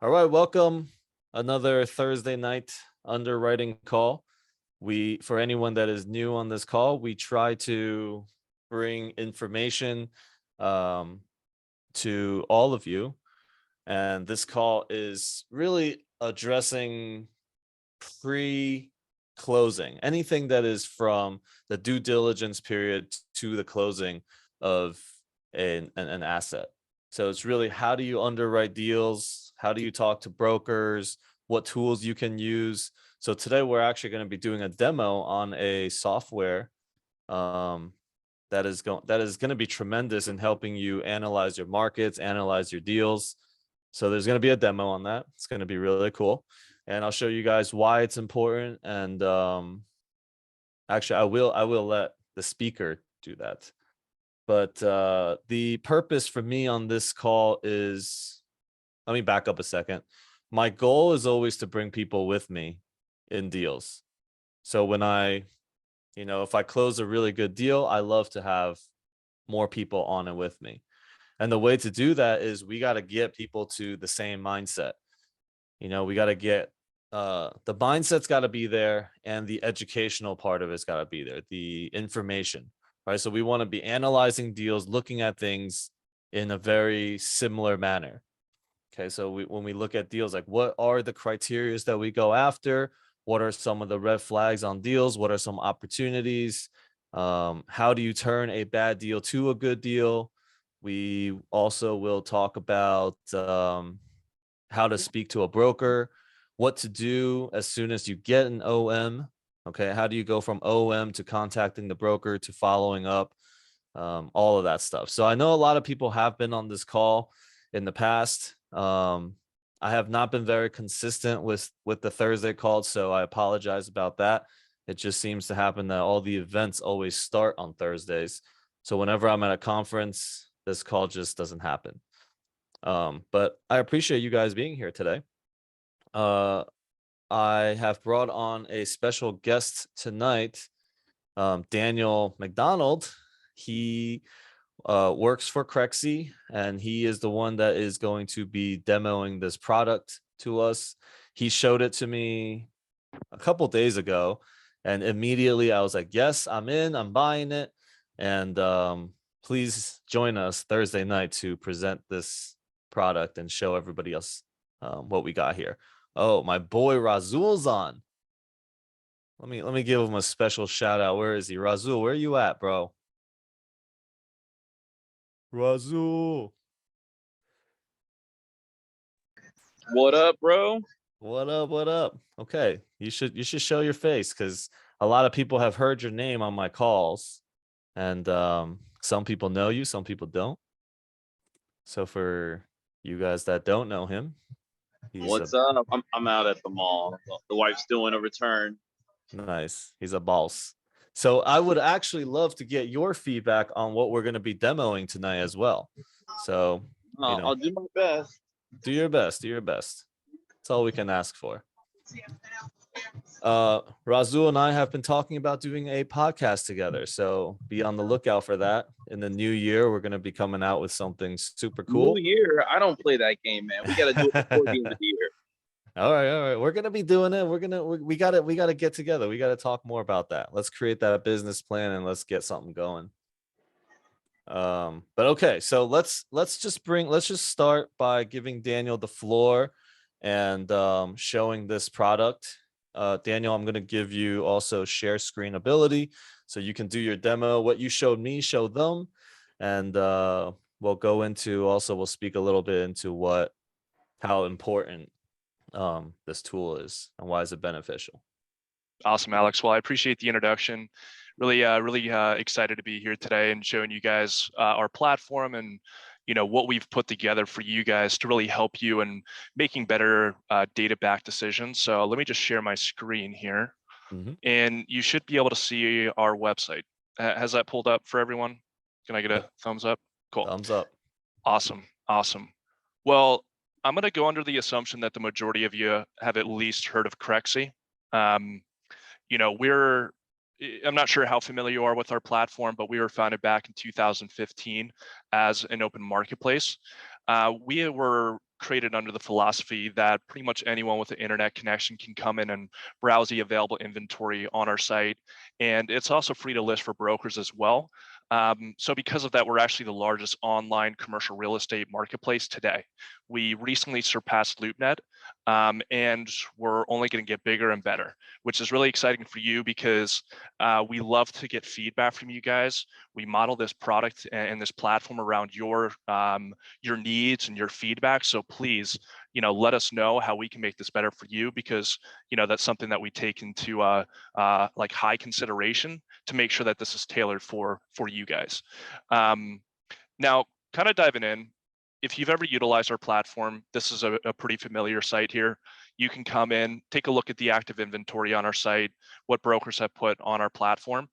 All right, welcome. Another Thursday night underwriting call. For anyone that is new on this call, we try to bring information um, to all of you. And this call is really addressing pre-closing, anything that is from the due diligence period to the closing of an asset. So it's really, how do you underwrite deals? How do you talk to brokers? What tools you can use? So today we're actually going to be doing a demo on a software um, that is going to be tremendous in helping you analyze your markets, analyze your deals. So there's going to be a demo on that. It's going to be really cool, and I'll show you guys why it's important. And actually, I will let the speaker do that. But the purpose for me on this call is, let me back up a second. My goal is always to bring people with me in deals. So when if I close a really good deal, I love to have more people on it with me. And the way to do that is we got to get people to the same mindset. We got to get the mindset's got to be there, and the educational part of it's got to be there, the information, right? So we want to be analyzing deals, looking at things in a very similar manner. Okay, so when we look at deals, like, what are the criterias that we go after? What are some of the red flags on deals? What are some opportunities? How do you turn a bad deal to a good deal? We also will talk about how to speak to a broker, what to do as soon as you get an OM. Okay, how do you go from OM to contacting the broker to following up? All of that stuff. So I know a lot of people have been on this call in the past. I have not been very consistent with the Thursday calls, so I apologize about that. It just seems to happen that all the events always start on Thursdays. So whenever I'm at a conference, this call just doesn't happen. But I appreciate you guys being here today. I have brought on a special guest tonight, Daniel McDonald. He works for Crexy, and he is the one that is going to be demoing this product to us. He showed it to me a couple days ago, and immediately I was like, yes, I'm in, I'm buying it. And please join us Thursday night to present this product and show everybody else what we got here. Oh, my boy Razul's on. Let me give him a special shout out. Where is he? Razul, where are you at, bro? Razul. What up, bro? What up? What up? Okay, you should show your face, because a lot of people have heard your name on my calls, and some people know you, some people don't. So for you guys that don't know him, What's up? I'm out at the mall. The wife's doing a return. nice. He's a boss. So I would actually love to get your feedback on what we're going to be demoing tonight as well. So I'll do my best. do your best. Do your best. That's all we can ask for. Razul and I have been talking about doing a podcast together, so be on the lookout for that. In the new year, we're going to be coming out with something super cool. New Year? I don't play that game, man. We got to do it before the end of the year. All right. We're gonna be doing it. We gotta get together. We gotta talk more about that. Let's create that business plan and let's get something going. But okay, so let's just start by giving Daniel the floor and showing this product. Daniel, I'm gonna give you also share screen ability, so you can do your demo. What you showed me, show them, and we'll speak a little bit into how important this tool is and why is it beneficial. Awesome, Alex. Well, I appreciate the introduction. Really excited to be here today and showing you guys our platform and what we've put together for you guys to really help you in making better data-backed decisions. So let me just share my screen here, and you should be able to see our website. Has that pulled up for everyone? Can I get a thumbs up? Cool. Thumbs up. Awesome. Well, I'm going to go under the assumption that the majority of you have at least heard of Crexy. I'm not sure how familiar you are with our platform, but we were founded back in 2015 as an open marketplace. We were created under the philosophy that pretty much anyone with an internet connection can come in and browse the available inventory on our site. And it's also free to list for brokers as well. So because of that, we're actually the largest online commercial real estate marketplace today. We recently surpassed LoopNet, and we're only going to get bigger and better, which is really exciting for you because we love to get feedback from you guys. We model this product and this platform around your needs and your feedback. So please, let us know how we can make this better for you, because that's something that we take into like high consideration to make sure that this is tailored for you guys. Now, kind of diving in, if you've ever utilized our platform, this is a pretty familiar site here. You can come in, take a look at the active inventory on our site, what brokers have put on our platform.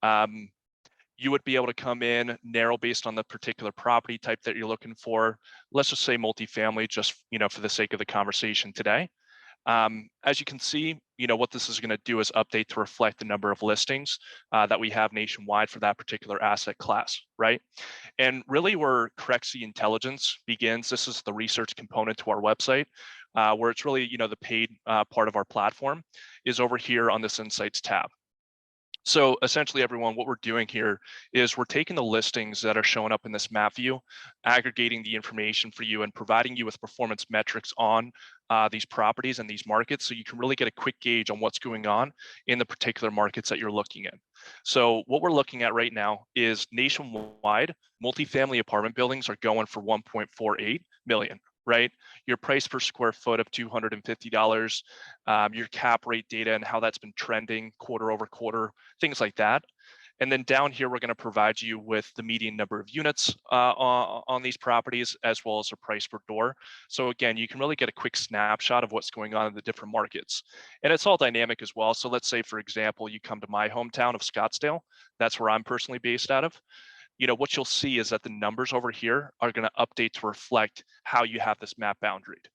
You would be able to come in, narrow based on the particular property type that you're looking for. Let's just say multifamily, just for the sake of the conversation today. As you can see, what this is going to do is update to reflect the number of listings that we have nationwide for that particular asset class, right? And really where Crexy Intelligence begins, this is the research component to our website, where it's really, the paid part of our platform is over here on this Insights tab. So essentially, everyone, what we're doing here is we're taking the listings that are showing up in this map view, aggregating the information for you and providing you with performance metrics on these properties and these markets, so you can really get a quick gauge on what's going on in the particular markets that you're looking in. So what we're looking at right now is nationwide, multifamily apartment buildings are going for 1.48 million. Right? Your price per square foot of $250, your cap rate data and how that's been trending quarter over quarter, things like that. And then down here, we're going to provide you with the median number of units on these properties, as well as the price per door. So again, you can really get a quick snapshot of what's going on in the different markets. And it's all dynamic as well. So let's say, for example, you come to my hometown of Scottsdale. That's where I'm personally based out of. What you'll see is that the numbers over here are going to update to reflect how you have this map boundaried.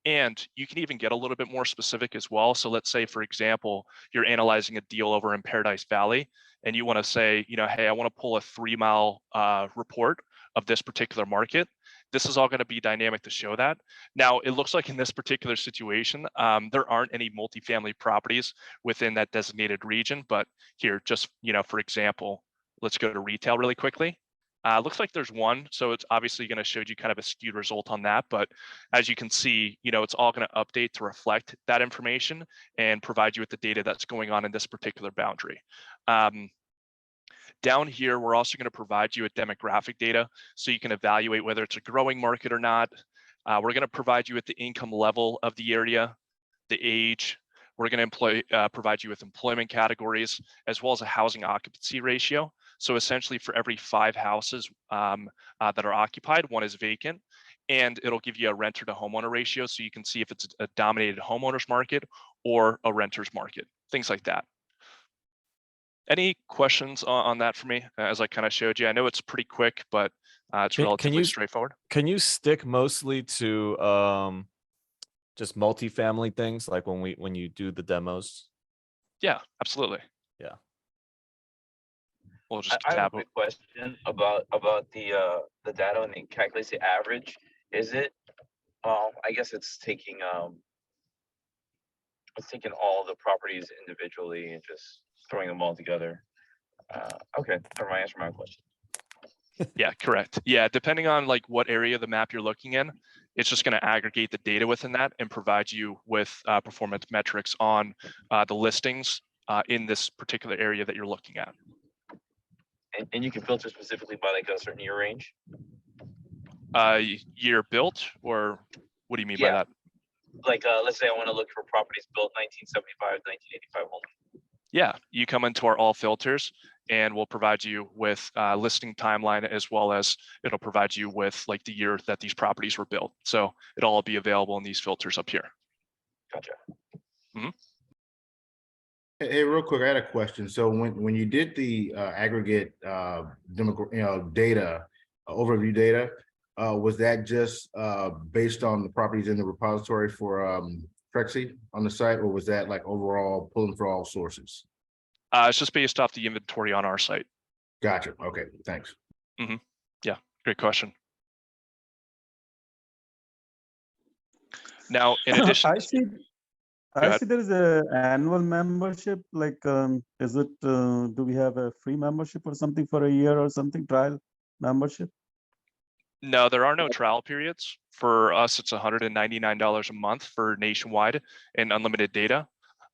And you can even get a little bit more specific as well. So let's say, for example, you're analyzing a deal over in Paradise Valley, and you want to say, hey, I want to pull a 3-mile report of this particular market. This is all going to be dynamic to show that. Now, it looks like in this particular situation, there aren't any multifamily properties within that designated region. But here, just, for example, let's go to retail really quickly. Looks like there's one, so it's obviously going to show you kind of a skewed result on that. But as you can see, it's all going to update to reflect that information and provide you with the data that's going on in this particular boundary. Down here, we're also going to provide you with demographic data, so you can evaluate whether it's a growing market or not. We're going to provide you with the income level of the area, the age. We're going to provide you with employment categories, as well as a housing occupancy ratio. So essentially, for every 5 houses that are occupied, 1 is vacant, and it'll give you a renter to homeowner ratio, so you can see if it's a dominated homeowners market or a renters market, things like that. Any questions on that for me, as I kind of showed you? I know it's pretty quick, but it's relatively straightforward. Can you stick mostly to just multifamily things, like when you do the demos? Yeah, absolutely. Yeah. We'll just I have a tab. quick question about the data and the calculates the average. Is it I guess it's taking all the properties individually and just throwing them all together. Okay, never mind, answer my question. Yeah, correct. Yeah, depending on like what area of the map you're looking in, it's just going to aggregate the data within that and provide you with performance metrics on the listings in this particular area that you're looking at. And you can filter specifically by like a certain year range? Year built, or what do you mean by that? Like let's say I want to look for properties built 1975, 1985 only. Yeah, you come into our all filters and we'll provide you with listing timeline, as well as it'll provide you with like the year that these properties were built. So it'll all be available in these filters up here. Gotcha. Mm-hmm. Hey, real quick, I had a question. So when you did the aggregate data, overview data, was that just based on the properties in the repository for Crexy on the site, or was that like overall pulling for all sources? It's just based off the inventory on our site. Gotcha. Okay, thanks. Mm-hmm. Yeah, great question. Now, in addition, I see. Go I ahead. see there is a annual membership. Like, is it? Do we have a free membership or something for a year or something? Trial membership? No, there are no trial periods. For us, it's $199 a month for nationwide and unlimited data.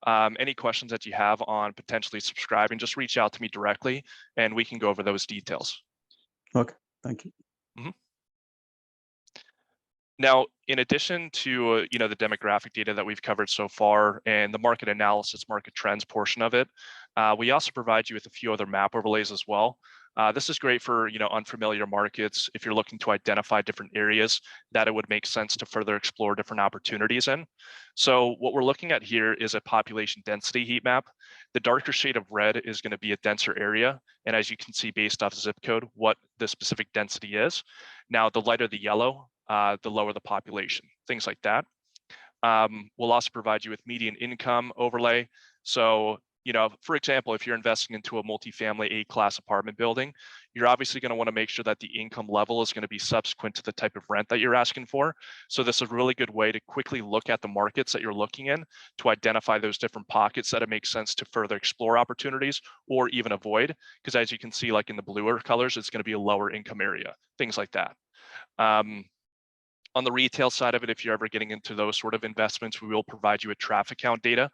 Any questions that you have on potentially subscribing, just reach out to me directly and we can go over those details. Okay, thank you. Now, in addition to the demographic data that we've covered so far and the market analysis, market trends portion of it, we also provide you with a few other map overlays as well. This is great for unfamiliar markets if you're looking to identify different areas that it would make sense to further explore different opportunities in. So what we're looking at here is a population density heat map. The darker shade of red is going to be a denser area, and as you can see based off zip code what the specific density is. Now the lighter the yellow, the lower the population, things like that. We'll also provide you with median income overlay. So, for example, if you're investing into a multifamily A-class apartment building, you're obviously going to want to make sure that the income level is going to be subsequent to the type of rent that you're asking for. So this is a really good way to quickly look at the markets that you're looking in to identify those different pockets that it makes sense to further explore opportunities or even avoid. Because as you can see, like in the bluer colors, it's going to be a lower income area, things like that. On the retail side of it, if you're ever getting into those sort of investments, we will provide you with traffic count data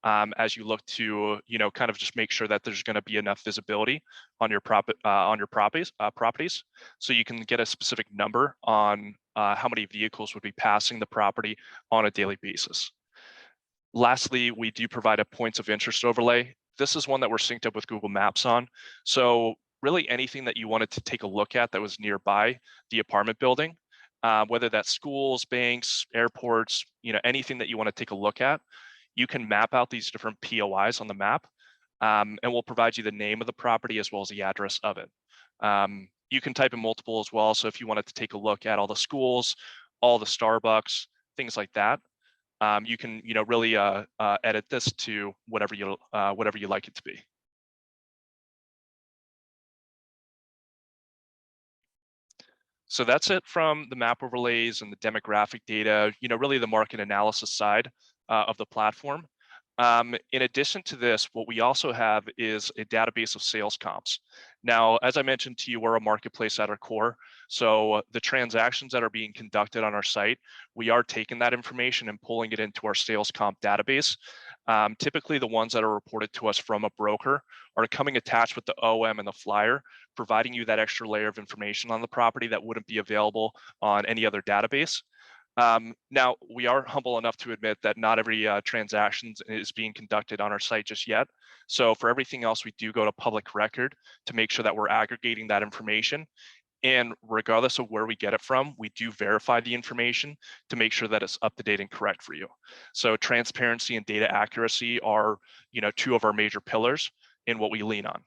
as you look to, kind of just make sure that there's going to be enough visibility on your properties, so you can get a specific number on how many vehicles would be passing the property on a daily basis. Lastly, we do provide a points of interest overlay. This is one that we're synced up with Google Maps on. So really anything that you wanted to take a look at that was nearby the apartment building, whether that's schools, banks, airports, anything that you want to take a look at, you can map out these different POIs on the map, and we'll provide you the name of the property as well as the address of it. You can type in multiple as well. So if you wanted to take a look at all the schools, all the Starbucks, things like that, you can really edit this to whatever you like it to be. So that's it from the map overlays and the demographic data, really the market analysis side of the platform. In addition to this, what we also have is a database of sales comps. Now, as I mentioned to you, we're a marketplace at our core. So the transactions that are being conducted on our site, we are taking that information and pulling it into our sales comp database. Typically, the ones that are reported to us from a broker are coming attached with the OM and the flyer, providing you that extra layer of information on the property that wouldn't be available on any other database. Now, we are humble enough to admit that not every transaction is being conducted on our site just yet. So for everything else, we do go to public record to make sure that we're aggregating that information. And regardless of where we get it from, we do verify the information to make sure that it's up to date and correct for you. So transparency and data accuracy are, two of our major pillars in what we lean on.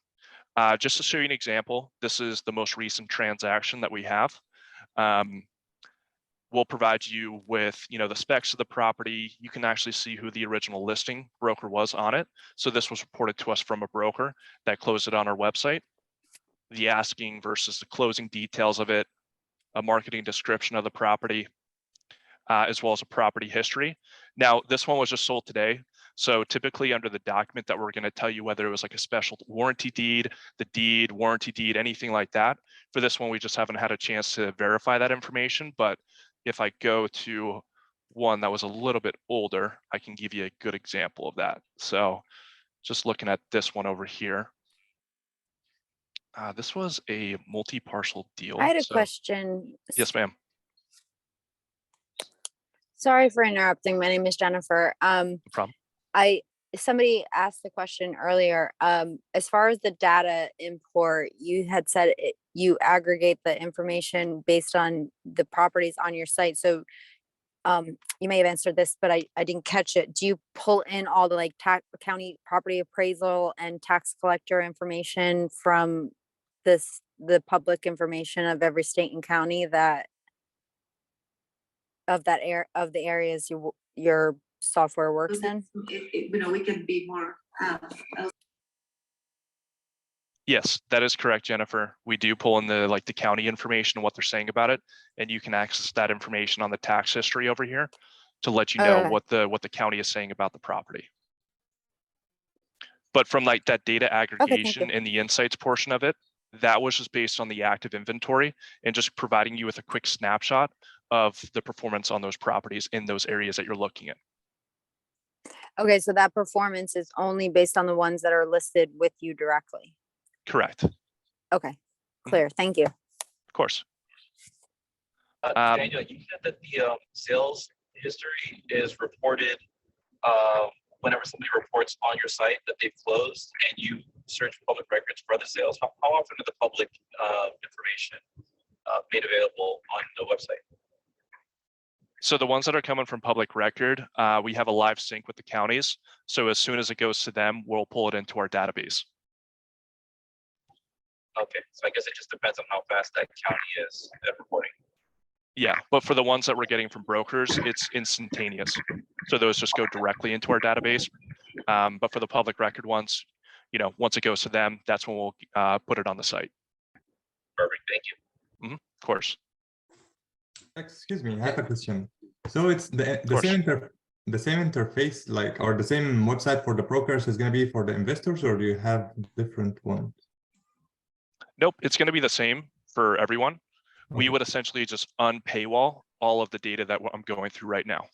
Just to show you an example, this is the most recent transaction that we have. We'll provide you with, the specs of the property. You can actually see who the original listing broker was on it. So this was reported to us from a broker that closed it on our website. The asking versus the closing details of it, a marketing description of the property, as well as a property history. Now, this one was just sold today. So typically under the document that we're going to tell you whether it was like a special warranty deed, the deed, warranty deed, anything like that. For this one, we just haven't had a chance to verify that information. But if I go to one that was a little bit older, I can give you a good example of that. So just looking at this one over here. This was a multi-parcel deal. I had a question. Yes, ma'am. Sorry for interrupting. My name is Jennifer. No problem. Somebody asked the question earlier. As far as the data import, you had said you aggregate the information based on the properties on your site. So you may have answered this, but I didn't catch it. Do you pull in all the county property appraisal and tax collector information from the public information of every state and county of the areas your software works in? We can be more. Yes, that is correct, Jennifer. We do pull in the county information and what they're saying about it, and you can access that information on the tax history over here. to let you know Okay. what the county is saying about the property. But from like that data aggregation and the insights portion of it, that was just based on the active inventory and just providing you with a quick snapshot of the performance on those properties in those areas that you're looking at. Okay, so that performance is only based on the ones that are listed with you directly. Correct. Okay, clear. Thank you. Of course. Daniel, you said that the sales history is reported whenever somebody reports on your site that they've closed, and you search public records for the sales. How often is the public information made available on the website? So the ones that are coming from public record, we have a live sync with the counties. So as soon as it goes to them, we'll pull it into our database. Okay, so I guess it just depends on how fast that county is at reporting. Yeah, but for the ones that we're getting from brokers, it's instantaneous. So those just go directly into our database. But for the public record ones, you know, once it goes to them, that's when we'll put it on the site. Perfect, thank you. Of course. Excuse me, I have a question. So it's the same interface, like, or the same website for the brokers is going to be for the investors, or do you have different ones? Nope, it's going to be the same for everyone. We Okay. would essentially just unpaywall all of the data that I'm going through right now.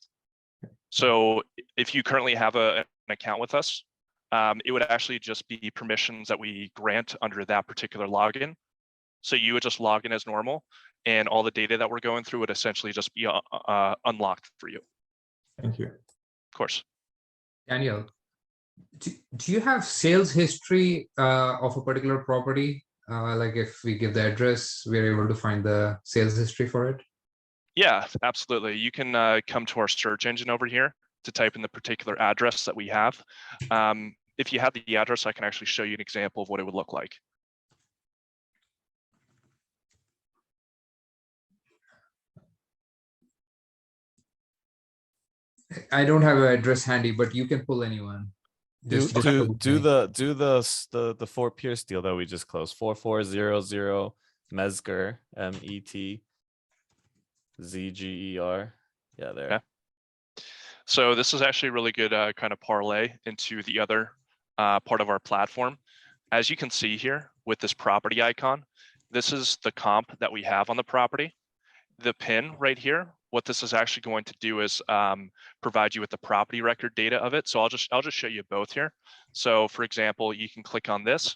So if you currently have an account with us, it would actually just be permissions that we grant under that particular login. So you would just log in as normal, and all the data that we're going through would essentially just be unlocked for you. Thank you. Of course. Daniel, do you have sales history of a particular property? Like if we give the address, we're able to find the sales history for it? Yeah, absolutely. You can come to our search engine over here to type in the particular address that we have. If you have the address, I can actually show you an example of what it would look like. I don't have an address handy, but you can pull anyone. Do the Fort Pierce deal that we just closed. 4400 Mesger, METZGER. Yeah, there. Okay. So this is actually a really good kind of parlay into the other part of our platform. As you can see here with this property icon, this is the comp that we have on the property. The pin right here, what this is actually going to do is provide you with the property record data of it. So I'll just show you both here. So for example, you can click on this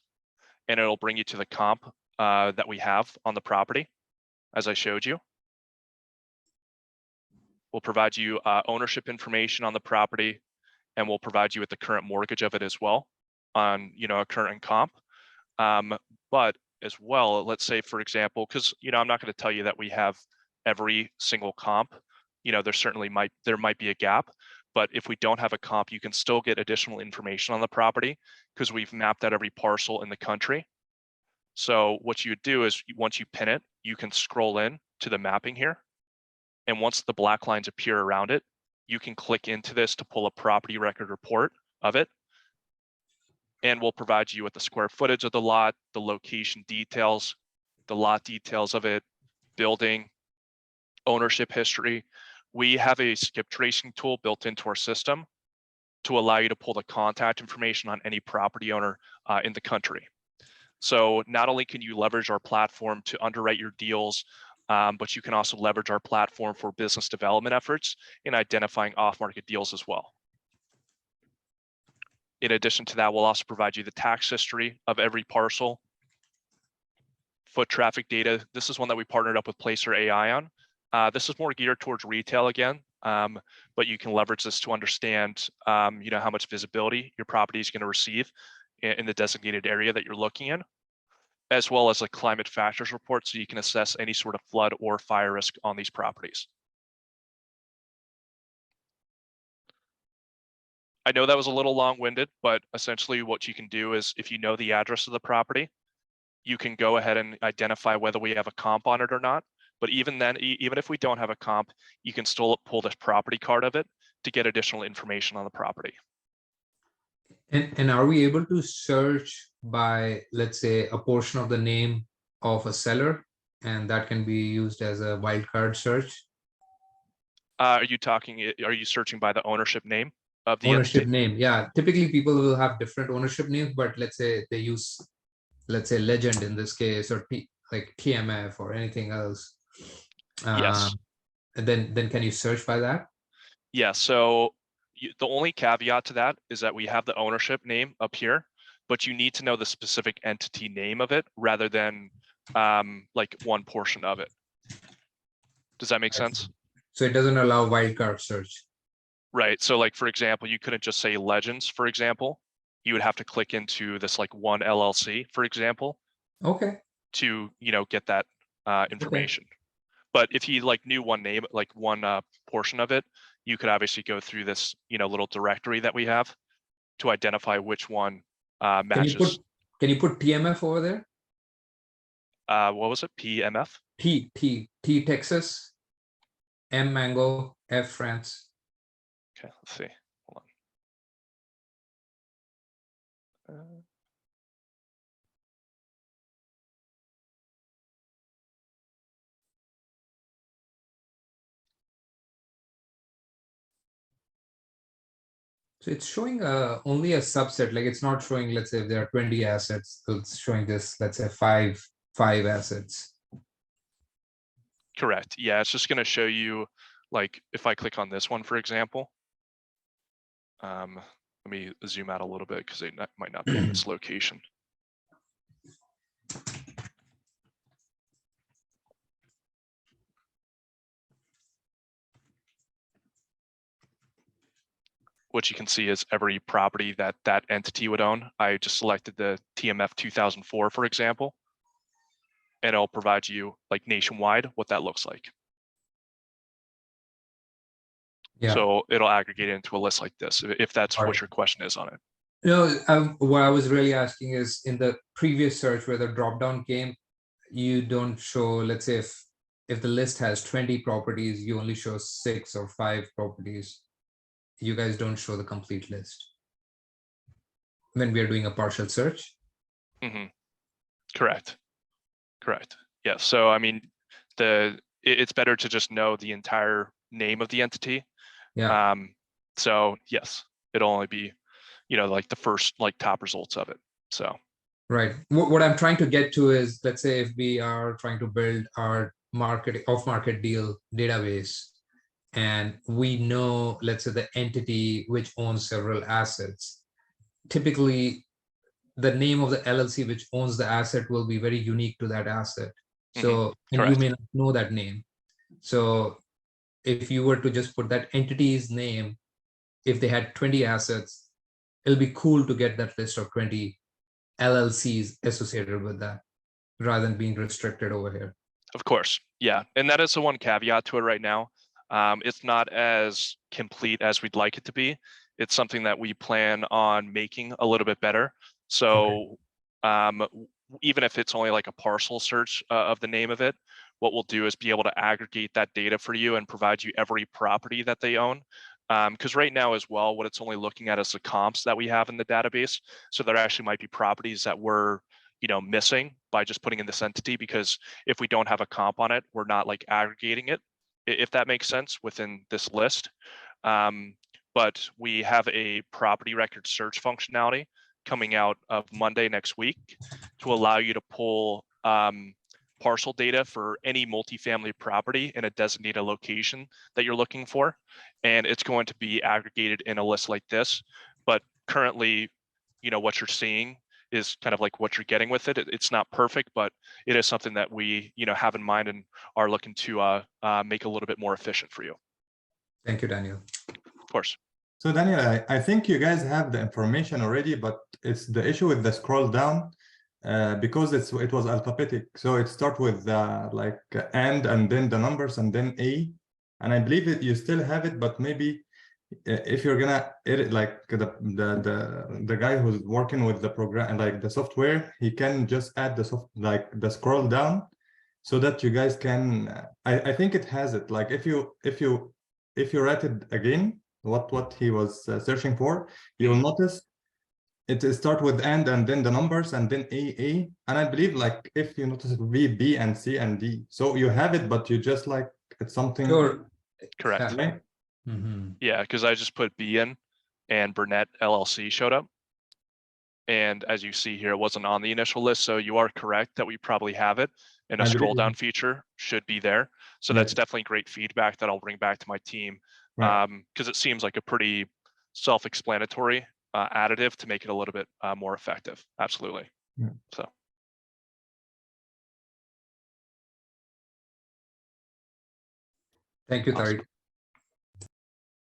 and it'll bring you to the comp that we have on the property, as I showed you. We'll provide you ownership information on the property, and we'll provide you with the current mortgage of it as well on, you know, a current comp. But as well, let's say, for example, because, you know, I'm not going to tell you that we have every single comp. You know, there might be a gap, but if we don't have a comp, you can still get additional information on the property because we've mapped out every parcel in the country. So what you would do is once you pin it, you can scroll in to the mapping here. And once the black lines appear around it, you can click into this to pull a property record report of it. And we'll provide you with the square footage of the lot, the location details, the lot details of it, building, ownership history. We have a skip tracing tool built into our system to allow you to pull the contact information on any property owner in the country. So not only can you leverage our platform to underwrite your deals, but you can also leverage our platform for business development efforts in identifying off-market deals as well. In addition to that, we'll also provide you the tax history of every parcel, foot traffic data. This is one that we partnered up with Placer AI on. This is more geared towards retail again, but you can leverage this to understand, you know, how much visibility your property is going to receive in the designated area that you're looking in, as well as a climate factors report, so you can assess any sort of flood or fire risk on these properties. I know that was a little long-winded, but essentially what you can do is if you know the address of the property, you can go ahead and identify whether we have a comp on it or not. But even then, even if we don't have a comp, you can still pull this property card of it to get additional information on the property. And are we able to search by, let's say, a portion of the name of a seller, and that can be used as a wildcard search? Are you talking? Are you searching by the ownership name of the Ownership entity? name, yeah. Typically, people will have different ownership names, but let's say they use, let's say, Legend in this case, or like TMF or anything else. Yes. And then can you search by that? Yeah. So the only caveat to that is that we have the ownership name up here, but you need to know the specific entity name of it rather than like one portion of it. Does that make sense? So it doesn't allow wildcard search. Right. So like, for example, you couldn't just say Legends, for example. You would have to click into this like one LLC, for example, Okay. to, get that information. But if you like knew one name, like one portion of it, you could obviously go through this, little directory that we have to identify which one matches. Can you put TMF over there? What was it? PMF? T Texas, M Mango, F France. Okay, let's see. Hold on. So it's showing only a subset, like it's not showing, let's say if there are 20 assets, so it's showing this, let's say five assets. Correct. Yeah, it's just going to show you, like, if I click on this one, for example. Let me zoom out a little bit because they might not be in this location. What you can see is every property that that entity would own. I just selected the TMF 2004, for example, and it'll provide you like nationwide what that looks like. Yeah. So it'll aggregate it into a list like this, if that's All what right. your question is on it. No, what I was really asking is in the previous search where the dropdown came, you don't show, let's say if the list has 20 properties, you only show 6 or 5 properties. You guys don't show the complete list when we are doing a partial search. Mm-hmm. Correct. Yeah. So I mean, it's better to just know the entire name of the entity. Yeah. So yes, it'll only be, like the first like top results of it. So. Right. What I'm trying to get to is, let's say if we are trying to build our off-market deal database, and we know, let's say, the entity which owns several assets, typically the name of the LLC which owns the asset will be very unique to that asset. So, and you may not know that name. So if you were to just put that entity's name, if they had 20 assets, it'll be cool to get that list of 20 LLCs associated with that rather than being restricted over here. Of course. Yeah. And that is the one caveat to it right now. It's not as complete as we'd like it to be. It's something that we plan on making a little bit better. So even if it's only like a parcel search of the name of it, what we'll do is be able to aggregate that data for you and provide you every property that they own. Because right now as well, what it's only looking at is the comps that we have in the database. So there actually might be properties that we're missing by just putting in this entity, because if we don't have a comp on it, we're not like aggregating it, if that makes sense, within this list. But we have a property record search functionality coming out of Monday next week to allow you to pull parcel data for any multifamily property in a designated location that you're looking for. And it's going to be aggregated in a list like this. But currently, what you're seeing is kind of like what you're getting with it. It's not perfect, but it is something that we, have in mind and are looking to make a little bit more efficient for you. Thank you, Daniel. Of course. So Daniel, I think you guys have the information already, but it's the issue with the scroll down because it was alphabetic. So it starts with like and then the numbers and then A, and I believe you still have it, but maybe if you're gonna edit, like the guy who's working with the program and like the software, he can just add the scroll down so that you guys can I think it has it. Like if you write it again, what he was searching for, you will notice it start with and then the numbers and then A, and I believe like if you notice it will be B and C and D. So you have it, but you just like it's something. Sure. Correct. Yeah. Mhm. Yeah, because I just put B in and Burnett LLC showed up. And as you see here, it wasn't on the initial list. So you are correct that we probably have it, and a Agreed, scroll yeah. down feature should be there. So Yes. that's definitely great feedback that I'll bring back to my team. Right. Because it seems like a pretty self-explanatory additive to make it a little bit more effective. Absolutely. Yeah. So. Thank you, Awesome. Tariq.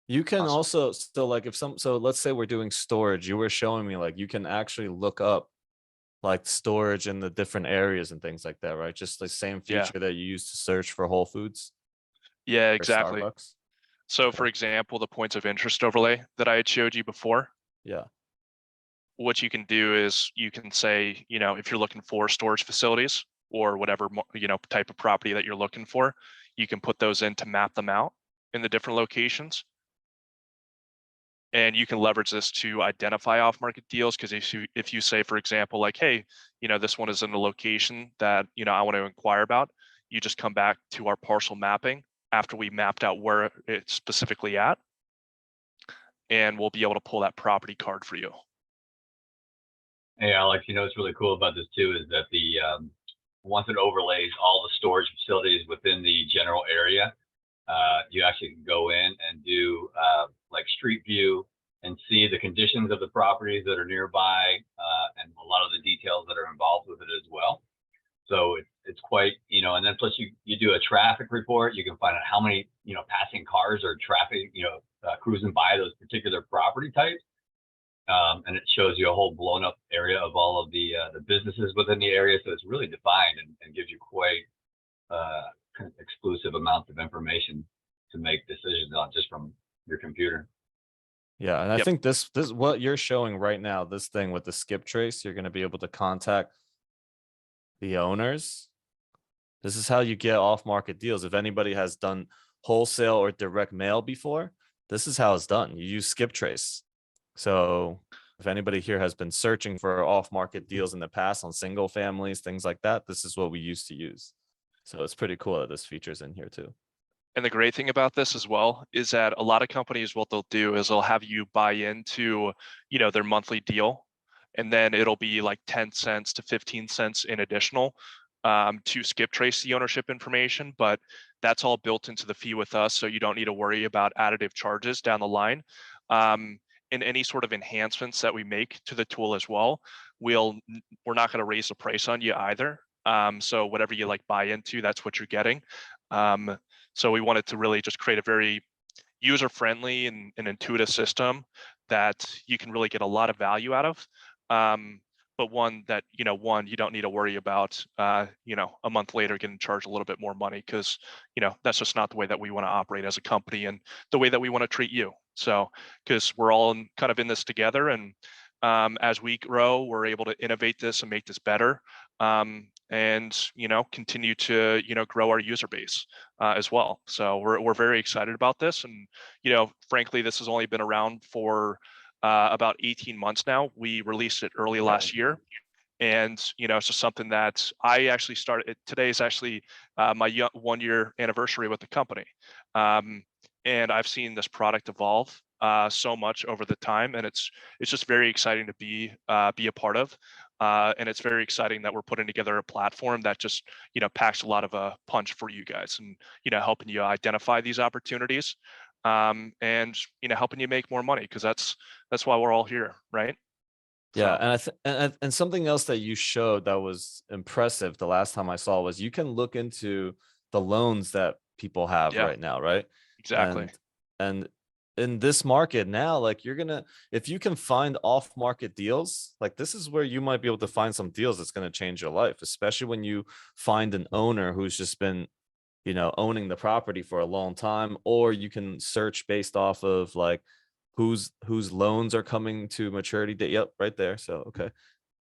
You can Awesome. also still like if so let's say we're doing storage, you were showing me like you can actually look up like storage in the different areas and things like that, right? Just the same Yeah. feature that you use to search for Whole Foods Yeah, or exactly. Starbucks. So Okay. for example, the points of interest overlay that I had showed you before, Yeah. what you can do is you can say, if you're looking for storage facilities or whatever, type of property that you're looking for, you can put those in to map them out in the different locations. And you can leverage this to identify off-market deals. Because if you say, for example, like, hey, this one is in a location that, I want to inquire about, you just come back to our parcel mapping after we mapped out where it's specifically at, and we'll be able to pull that property card for you. Hey, Alex, what's really cool about this too is that once it overlays all the storage facilities within the general area, you actually can go in and do like street view and see the conditions of the properties that are nearby and a lot of the details that are involved with it as well. So it's quite, and then plus you do a traffic report, you can find out how many, passing cars or traffic, cruising by those particular property types. And it shows you a whole blown up area of all of the businesses within the area. So it's really defined and gives you quite kind of exclusive amounts of information to make decisions on just from your computer. Yeah, and I Yep. think this what you're showing right now, this thing with the skip trace, you're going to be able to contact the owners. This is how you get off-market deals. If anybody has done wholesale or direct mail before, this is how it's done. You use skip trace. So if anybody here has been searching for off-market deals in the past on single families, things like that, this is what we used to use. So it's pretty cool that this feature's in here too. And the great thing about this as well is that a lot of companies, what they'll do is they'll have you buy into, their monthly deal, and then it'll be like 10 cents to 15 cents in additional to skip trace the ownership information, but that's all built into the fee with us. So you don't need to worry about additive charges down the line. And any sort of enhancements that we make to the tool as well, we're not going to raise the price on you either. So whatever you like buy into, that's what you're getting. So we wanted to really just create a very user-friendly and intuitive system that you can really get a lot of value out of. But one that, you don't need to worry about, a month later getting charged a little bit more money, because, that's just not the way that we want to operate as a company and the way that we want to treat you. So, because we're all kind of in this together, and as we grow, we're able to innovate this and make this better. And continue to grow our user base as well. So we're very excited about this, and frankly, this has only been around for about 18 months now. We released it early last year, and it's just something that I actually started. Today is actually my 1-year anniversary with the company, and I've seen this product evolve so much over the time, and it's just very exciting to be a part of. And it's very exciting that we're putting together a platform that just packs a lot of a punch for you guys, and helping you identify these opportunities, and helping you make more money, because that's why we're all here, right? Yeah, So. and something else that you showed that was impressive the last time I saw was you can look into the loans that people have right now, right? Exactly. And in this market now, like if you can find off-market deals, like this is where you might be able to find some deals that's going to change your life, especially when you find an owner who's just been, owning the property for a long time, or you can search based off of like whose loans are coming to maturity date. Yep, right there. So, okay.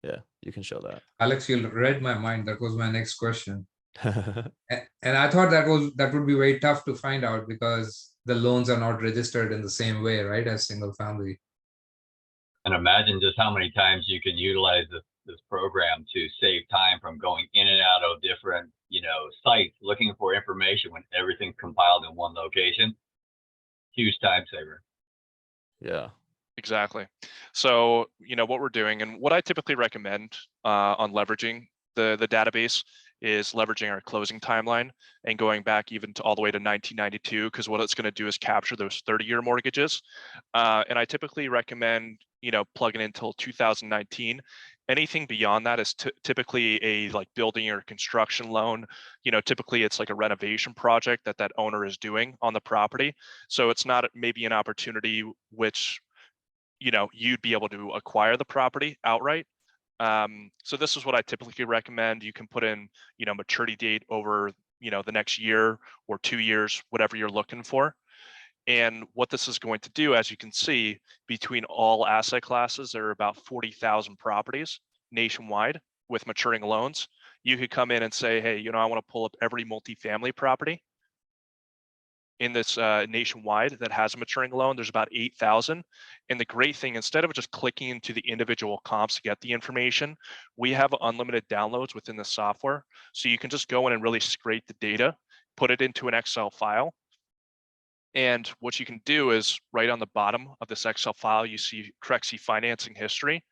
Yeah, you can show that. Alex, you read my mind. That was my next question. And I thought that would be very tough to find out, because the loans are not registered in the same way, right, as single family. And imagine just how many times you can utilize this program to save time from going in and out of different, sites looking for information when everything's compiled in one location. Huge time saver. Yeah. Exactly. So, what we're doing and what I typically recommend on leveraging the database is leveraging our closing timeline and going back even to all the way to 1992, because what it's going to do is capture those 30-year mortgages. And I typically recommend, plugging in until 2019. Anything beyond that is typically a like building or construction loan. Typically it's like a renovation project that owner is doing on the property. So it's not maybe an opportunity which you'd be able to acquire the property outright. So this is what I typically recommend. You can put in, maturity date over, the next year or 2 years, whatever you're looking for. And what this is going to do, as you can see, between all asset classes, there are about 40,000 properties nationwide with maturing loans. You could come in and say, hey, I want to pull up every multifamily property in this nationwide that has a maturing loan. There's about 8,000. And the great thing, instead of just clicking into the individual comps to get the information, we have unlimited downloads within the software. So you can just go in and really scrape the data, put it into an Excel file. And what you can do is right on the bottom of this Excel file, you see Crexi financing history.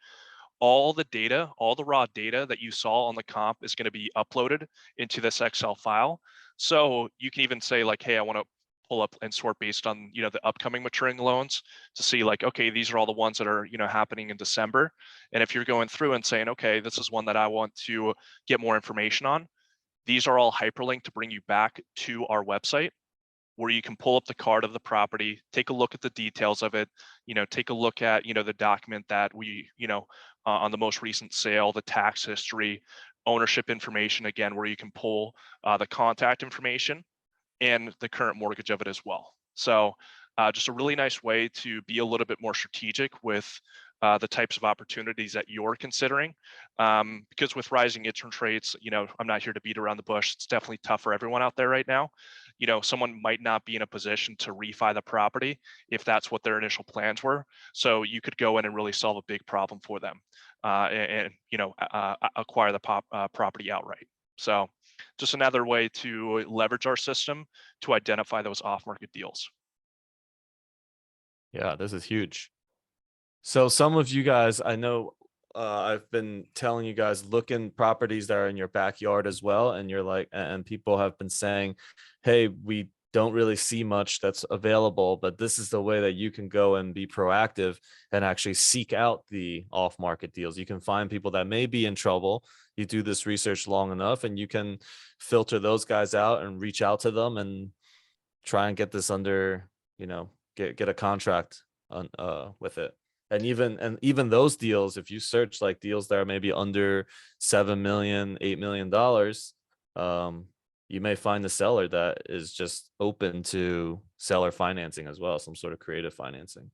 All the data, all the raw data that you saw on the comp is going to be uploaded into this Excel file. So you can even say like, hey, I want to pull up and sort based on, the upcoming maturing loans to see like, okay, these are all the ones that are, happening in December. And if you're going through and saying, okay, this is one that I want to get more information on, these are all hyperlinked to bring you back to our website, where you can pull up the card of the property, take a look at the details of it, take a look at, the document that we, on the most recent sale, the tax history, ownership information, again, where you can pull the contact information and the current mortgage of it as well. So just a really nice way to be a little bit more strategic with the types of opportunities that you're considering. Because with rising interest rates, I'm not here to beat around the bush. It's definitely tough for everyone out there right now. Someone might not be in a position to refi the property if that's what their initial plans were. So you could go in and really solve a big problem for them and acquire the property outright. So just another way to leverage our system to identify those off-market deals. Yeah, this is huge. So some of you guys, I know I've been telling you guys, look in properties that are in your backyard as well. And you're like, and people have been saying, hey, we don't really see much that's available, but this is the way that you can go and be proactive and actually seek out the off-market deals. You can find people that may be in trouble. You do this research long enough and you can filter those guys out and reach out to them and try and get this under, get a contract on with it. And even those deals, if you search like deals that are maybe under $7 million, $8 million, you may find the seller that is just open to seller financing as well, some sort of creative financing.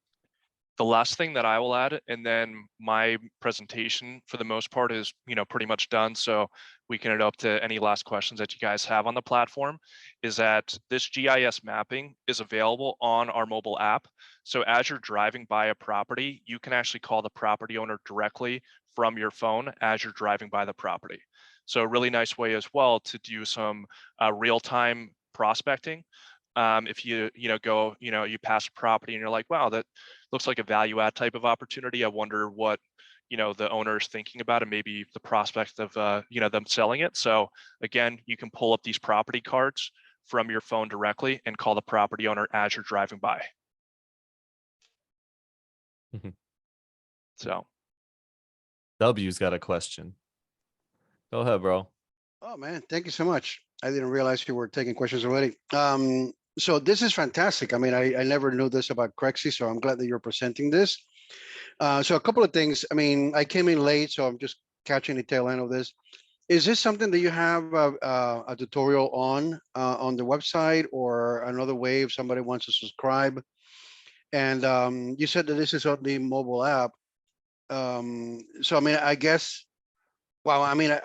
The last thing that I will add, and then my presentation for the most part is, pretty much done. So we can head up to any last questions that you guys have on the platform, is that this GIS mapping is available on our mobile app. So as you're driving by a property, you can actually call the property owner directly from your phone as you're driving by the property. So a really nice way as well to do some real-time prospecting. If you go, you pass a property and you're like, wow, that looks like a value add type of opportunity. I wonder what, the owner is thinking about and maybe the prospect of, them selling it. So again, you can pull up these property cards from your phone directly and call the property owner as you're driving by. So. W's got a question. Go ahead, bro. Oh man, thank you so much. I didn't realize you were taking questions already. So this is fantastic. I mean, I never knew this about Crexi, so I'm glad that you're presenting this. So a couple of things. I mean, I came in late, so I'm just catching the tail end of this. Is this something that you have a tutorial on the website, or another way if somebody wants to subscribe? And you said that this is on the mobile app. So I mean, I guess. Wow. I mean,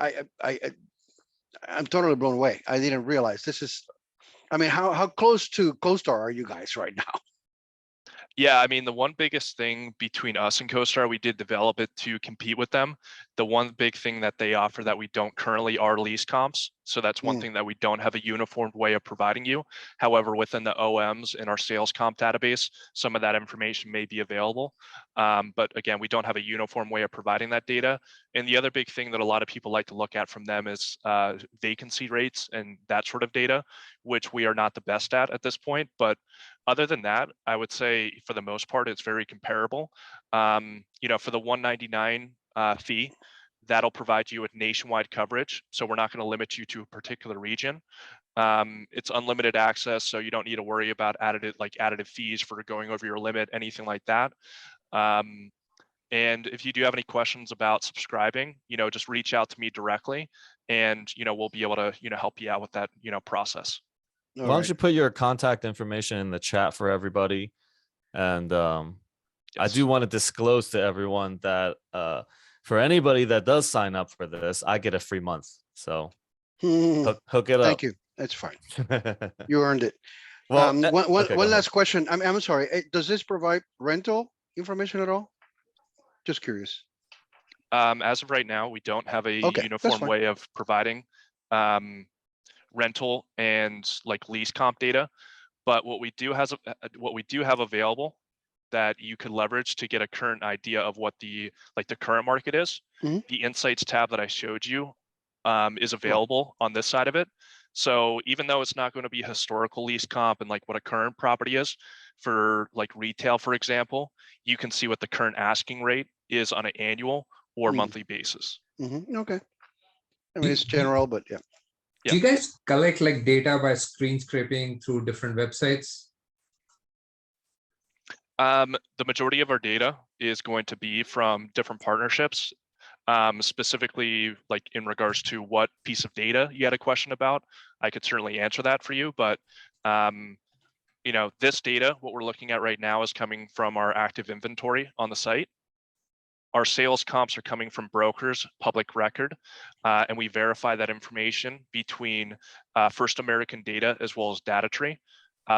I'm totally blown away. I didn't realize this is. I mean, how close to CoStar are you guys right now? Yeah, I mean, the one biggest thing between us and CoStar, we did develop it to compete with them. The one big thing that they offer that we don't currently are lease comps. So that's one thing that we don't have a uniform way of providing you. However, within the OMs in our sales comp database, some of that information may be available. But again, we don't have a uniform way of providing that data. And the other big thing that a lot of people like to look at from them is vacancy rates and that sort of data, which we are not the best at this point. But other than that, I would say for the most part, it's very comparable. You know, for the $199 fee, that'll provide you with nationwide coverage. So we're not going to limit you to a particular region. It's unlimited access, so you don't need to worry about additive fees for going over your limit, anything like that. And if you do have any questions about subscribing, you know, just reach out to me directly, and you know, we'll be able to, you know, help you out with that, you know, process. Why don't you put your contact information in the chat for everybody? And I do want to disclose to everyone that for anybody that does sign up for this, I get a free month. So hook it up. Thank you. That's fine. You earned it. Well, one last question. I'm sorry. Does this provide rental information at all? Just curious. As of right now, we don't have a uniform way of providing rental and like lease comp data, but what we do have available that you could leverage to get a current idea of what the current market is. The insights tab that I showed you is available on this side of it. So even though it's not going to be historical lease comp and like what a current property is for like retail, for example, you can see what the current asking rate is on an annual or monthly basis. Okay. I mean, it's general, but yeah. Do you guys collect like data by screen scraping through different websites? The majority of our data is going to be from different partnerships, specifically like in regards to what piece of data you had a question about. I could certainly answer that for you, but you know, this data, what we're looking at right now is coming from our active inventory on the site. Our sales comps are coming from brokers, public record, and we verify that information between First American data as well as DataTree.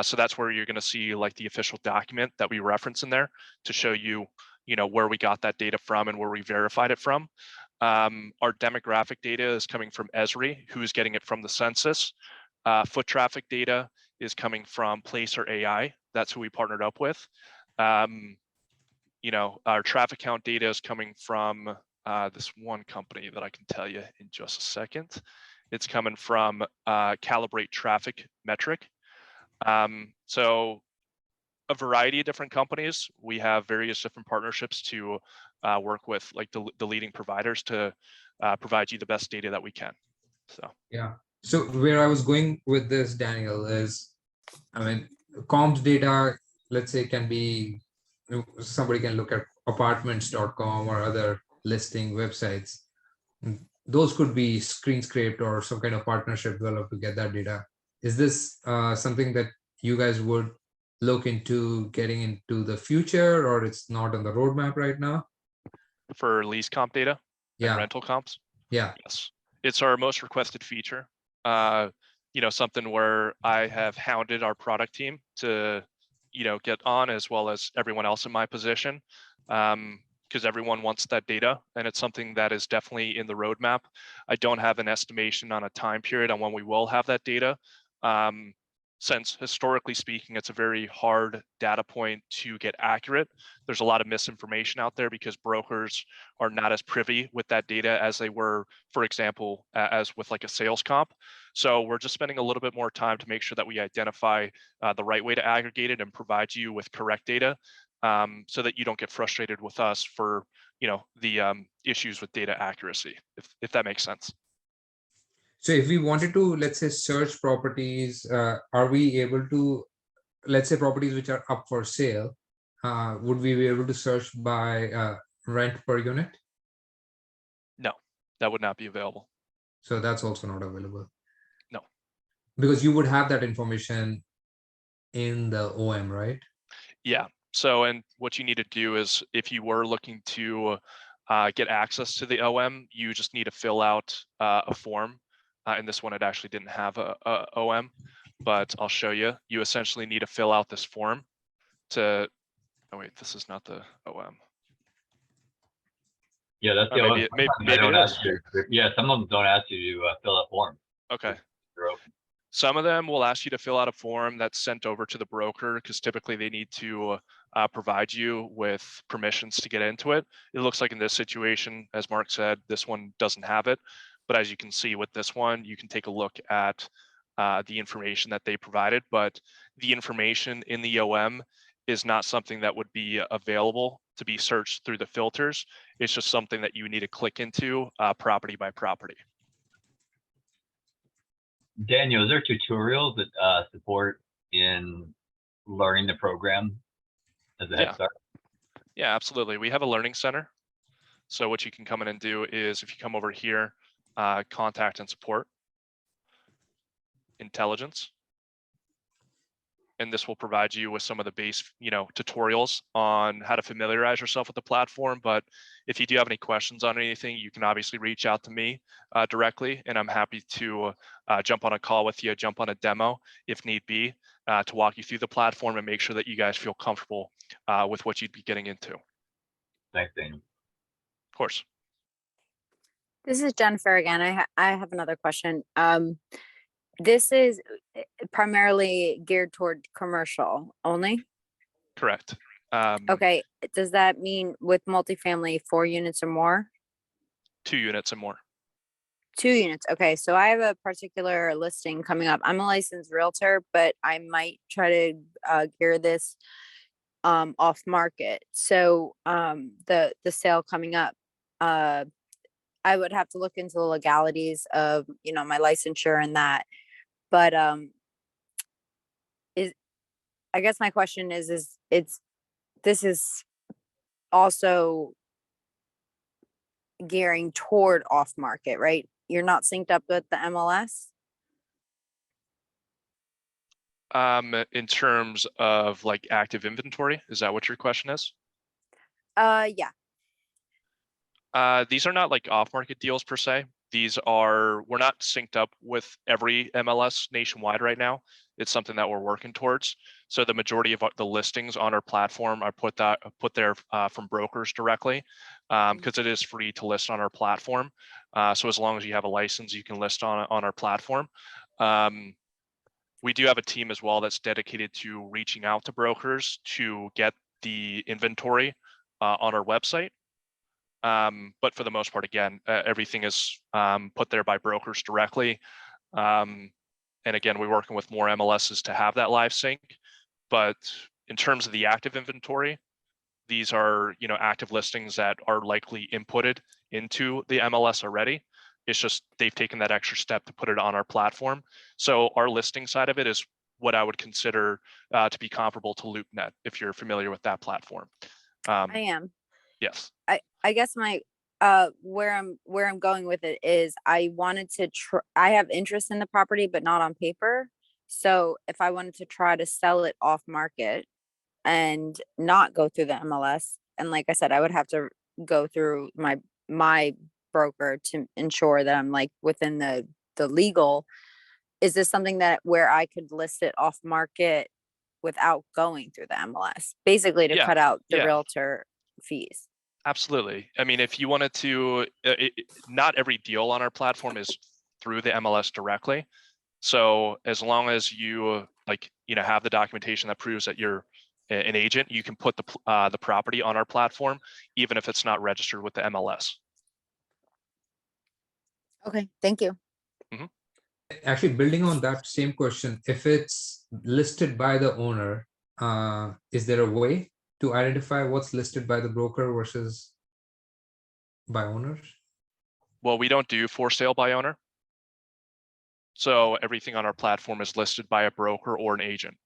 So that's where you're going to see like the official document that we reference in there to show you, you know, where we got that data from and where we verified it from. Our demographic data is coming from Esri, who's getting it from the census. Foot traffic data is coming from Placer AI. That's who we partnered up with. You know, our traffic count data is coming from this one company that I can tell you in just a second. It's coming from Calibrate Traffic Metric. So a variety of different companies. We have various different partnerships to work with like the leading providers to provide you the best data that we can. So yeah. So where I was going with this, Daniel, is, I mean, comms data, let's say, can be, somebody can look at apartments.com or other listing websites. Those could be screen scraped or some kind of partnership developed to get that data. Is this something that you guys would look into getting into the future, or it's not on the roadmap right now? For lease comp data and rental comps? Yeah. Yes. It's our most requested feature. You know, something where I have hounded our product team to, you know, get on, as well as everyone else in my position, because everyone wants that data, and it's something that is definitely in the roadmap. I don't have an estimation on a time period on when we will have that data. Since historically speaking, it's a very hard data point to get accurate. There's a lot of misinformation out there because brokers are not as privy with that data as they were, for example, as with like a sales comp. So we're just spending a little bit more time to make sure that we identify the right way to aggregate it and provide you with correct data, so that you don't get frustrated with us for, you know, the issues with data accuracy, if that makes sense. So if we wanted to, let's say, search properties, are we able to, let's say, properties which are up for sale, would we be able to search by rent per unit? No, that would not be available. So that's also not available? No. Because you would have that information in the OM, right? Yeah. So, and what you need to do is, if you were looking to get access to the OM, you just need to fill out a form. And this one, it actually didn't have a OM, but I'll show you. You essentially need to fill out this form to Oh wait, this is not the OM. Yeah, that's Or the maybe only. it- maybe- They maybe don't it ask is. you. Yeah, some of them don't ask you to fill out forms. Okay. They're open. Some of them will ask you to fill out a form that's sent over to the broker because typically they need to provide you with permissions to get into it. It looks like in this situation, as Mark said, this one doesn't have it. But as you can see with this one, you can take a look at the information that they provided. But the information in the OM is not something that would be available to be searched through the filters. It's just something that you need to click into property by property. Daniel, is there tutorials that support in learning the program as a head start? Yeah, absolutely. We have a learning center. So what you can come in and do is if you come over here, contact and support, intelligence. And this will provide you with some of the base, tutorials on how to familiarize yourself with the platform. But if you do have any questions on anything, you can obviously reach out to me directly, and I'm happy to jump on a call with you, jump on a demo if need be, to walk you through the platform and make sure that you guys feel comfortable with what you'd be getting into. Thanks, Daniel. Of course. This is Jennifer again. I have another question. This is primarily geared toward commercial only? Correct. Okay, does that mean with multifamily 4 units or more? 2 units and more. 2 units, okay, so I have a particular listing coming up. I'm a licensed realtor, but I might try to gear this off market. So the sale coming up, I would have to look into the legalities of, my licensure and that. But I guess my question is this is also gearing toward off market, right? You're not synced up with the MLS? In terms of like active inventory, is that what your question is? Yeah. These are not like off-market deals per se. We're not synced up with every MLS nationwide right now. It's something that we're working towards. So the majority of the listings on our platform are put there from brokers directly, because it is free to list on our platform. So as long as you have a license, you can list on our platform. We do have a team as well that's dedicated to reaching out to brokers to get the inventory on our website. But for the most part, again, everything is put there by brokers directly. And again, we're working with more MLSs to have that live sync. But in terms of the active inventory, these are active listings that are likely inputted into the MLS already. It's just they've taken that extra step to put it on our platform. So our listing side of it is what I would consider to be comparable to LoopNet, if you're familiar with that platform. I am. Yes. I guess my where I'm going with it is I wanted to I have interest in the property, but not on paper. So if I wanted to try to sell it off market and not go through the MLS, and like I said, I would have to go through my broker to ensure that I'm like within the legal. Is this something that where I could list it off market without going through the MLS, basically to cut out the realtor fees? Absolutely. I mean, if you wanted to, not every deal on our platform is through the MLS directly. So as long as you have the documentation that proves that you're an agent, you can put the property on our platform, even if it's not registered with the MLS. Okay, thank you. Mm-hmm. Actually, building on that same question, if it's listed by the owner, is there a way to identify what's listed by the broker versus by owners? Well, we don't do for sale by owner. So everything on our platform is listed by a broker or an agent.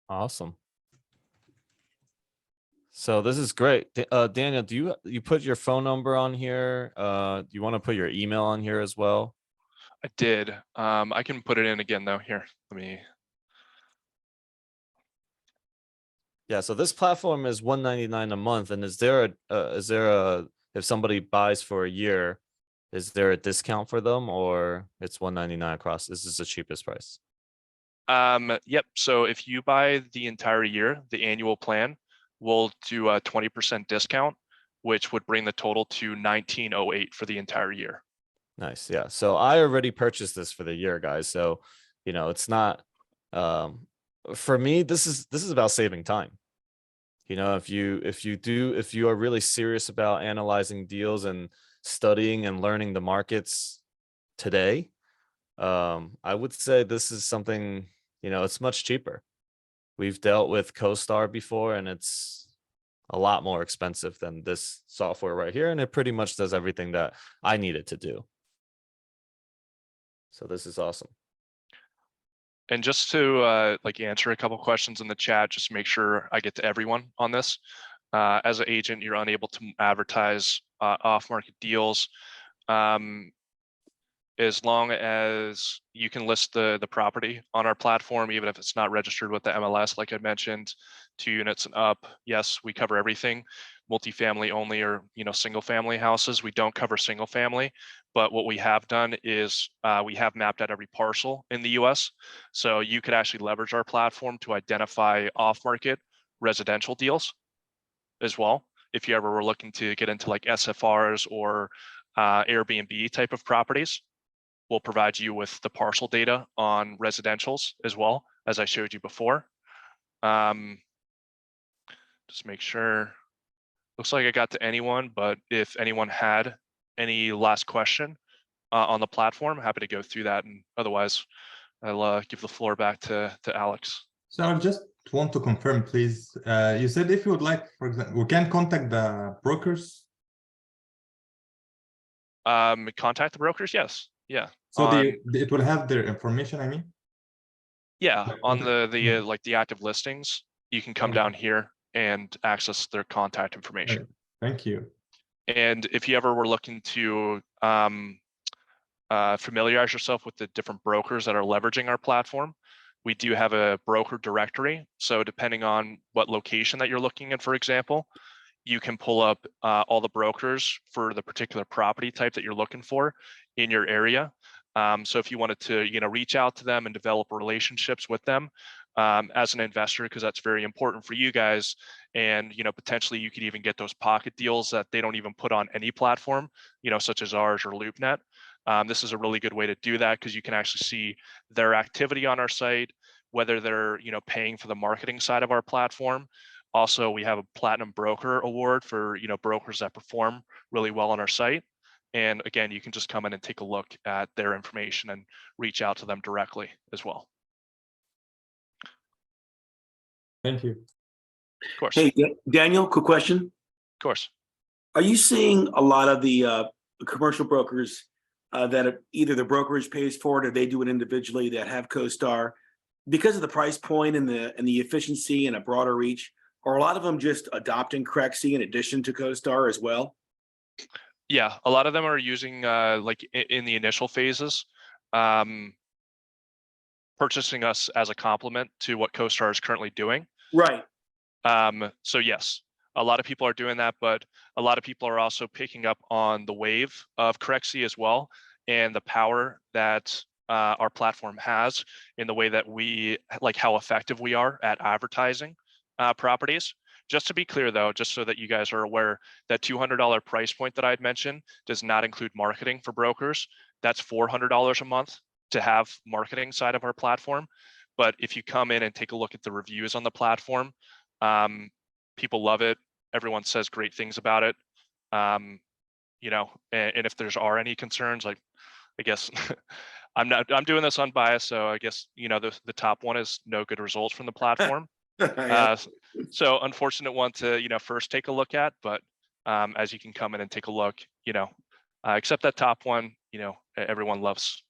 Awesome. So this is great. Daniel, do you put your phone number on here? Do you want to put your email on here as well? I did. I can put it in again though. Here, let me. Yeah, so this platform is $199 a month, and is there a if somebody buys for a year, is there a discount for them, or it's $199 across? This is the cheapest price. Yep. So if you buy the entire year, the annual plan, we'll do a 20% discount, which would bring the total to 1908 for the entire year. Nice. Yeah. So I already purchased this for the year, guys. So, it's not, for me, this is about saving time. If you are really serious about analyzing deals and studying and learning the markets today, I would say this is something, it's much cheaper. We've dealt with CoStar before, and it's a lot more expensive than this software right here. And it pretty much does everything that I need it to do. So this is awesome. And just to answer a couple questions in the chat, just make sure I get to everyone on this. As an agent, you're unable to advertise off-market deals as long as you can list the property on our platform, even if it's not registered with the MLS, like I mentioned, 2 units and up. Yes, we cover everything. Multifamily only, or single family houses. We don't cover single family, but what we have done is we have mapped out every parcel in the US. So you could actually leverage our platform to identify off-market residential deals as well. If you ever were looking to get into like SFRs or Airbnb type of properties, we'll provide you with the parcel data on residentials as well, as I showed you before. Just make sure. Looks like I got to anyone, but if anyone had any last question on the platform, happy to go through that. And otherwise, I'll give the floor back to Alex. So I just want to confirm, please. You said if you would like, for example, we can contact the brokers. Contact the brokers, yes. Yeah. So it will have their information, I mean? Yeah, on Okay. the active listings, you can come down here and access their contact information. Thank you. And if you ever were looking to familiarize yourself with the different brokers that are leveraging our platform, we do have a broker directory. So depending on what location that you're looking at, for example, you can pull up all the brokers for the particular property type that you're looking for in your area. So if you wanted to, reach out to them and develop relationships with them as an investor, because that's very important for you guys. And, potentially you could even get those pocket deals that they don't even put on any platform, such as ours or LoopNet. This is a really good way to do that because you can actually see their activity on our site, whether they're, paying for the marketing side of our platform. Also, we have a Platinum Broker Award for, brokers that perform really well on our site. And again, you can just come in and take a look at their information and reach out to them directly as well. Thank you. Of course. Hey, Daniel, quick question. Of course. Are you seeing a lot of the commercial brokers that either the brokerage pays for it or they do it individually that have CoStar because of the price point and the efficiency and a broader reach? Are a lot of them just adopting Crexi in addition to CoStar as well? Yeah, a lot of them are using in the initial phases, purchasing us as a complement to what CoStar is currently doing. Right. So yes, a lot of people are doing that, but a lot of people are also picking up on the wave of Crexi as well, and the power that our platform has in the way that we how effective we are at advertising properties. Just to be clear though, just so that you guys are aware, that $200 price point that I had mentioned does not include marketing for brokers. That's $400 a month to have marketing side of our platform. But if you come in and take a look at the reviews on the platform, people love it. Everyone says great things about it. And if there's any concerns, I guess I'm doing this unbiased, so I guess the top one is no good results from the platform. So unfortunate one to first take a look at, but as you can come in and take a look, except that top one, everyone loves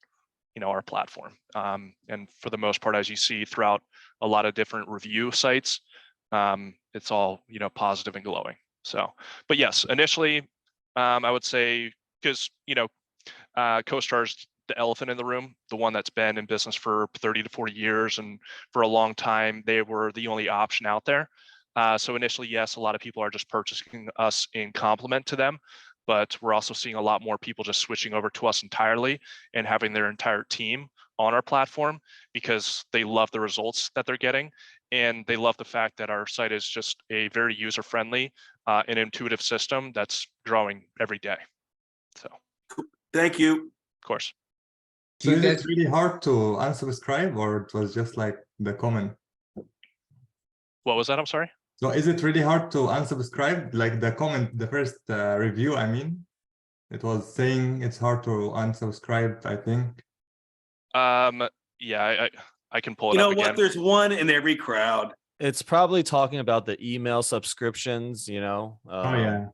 our platform, and for the most part, as you see throughout a lot of different review sites, it's all positive and glowing. So, but yes, initially I would say, because CoStar's the elephant in the room, the one that's been in business for 30 to 40 years, and for a long time they were the only option out there. So initially, yes, a lot of people are just purchasing us in complement to them, but we're also seeing a lot more people just switching over to us entirely and having their entire team on our platform because they love the results that they're getting. And they love the fact that our site is just a very user-friendly and intuitive system that's growing every day. So, Thank you. of course. So is it really hard to unsubscribe, or it was just like the comment? What was that? I'm sorry. So is it really hard to unsubscribe? Like the comment, the first review, I mean, it was saying it's hard to unsubscribe, I think. Yeah, I can pull it You up know again. what? There's one in every crowd. It's probably talking about the email subscriptions, you know. Oh yeah.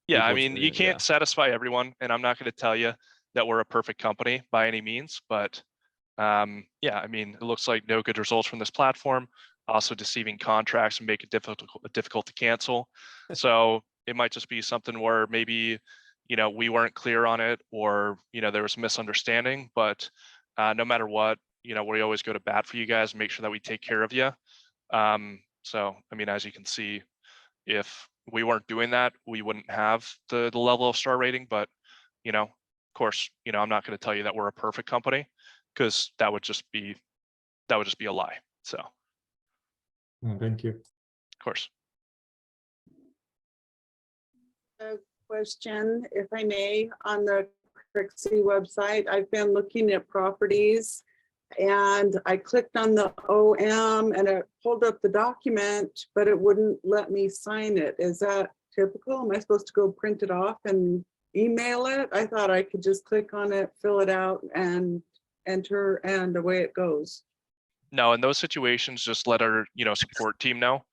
Yeah, I people mean, to- you can't yeah. satisfy everyone, and I'm not going to tell you that we're a perfect company by any means, but yeah, I mean, it looks like no good results from this platform, also deceiving contracts and make it difficult to cancel. So it might just be something where maybe, you know, we weren't clear on it, or, you know, there was misunderstanding, but no matter what, you know, we always go to bat for you guys and make sure that we take care of you. So, I mean, as you can see, if we weren't doing that, we wouldn't have the level of star rating. But, you know, of course, you know, I'm not going to tell you that we're a perfect company, because that would just be a lie. So, Oh, thank you. of course. A question, if I may, on the Crixie website. I've been looking at properties and I clicked on the OM and it pulled up the document, but it wouldn't let me sign it. Is that typical? Am I supposed to go print it off and email it? I thought I could just click on it, fill it out and enter, and away it goes. No, in those situations, just let our, you know, support team know.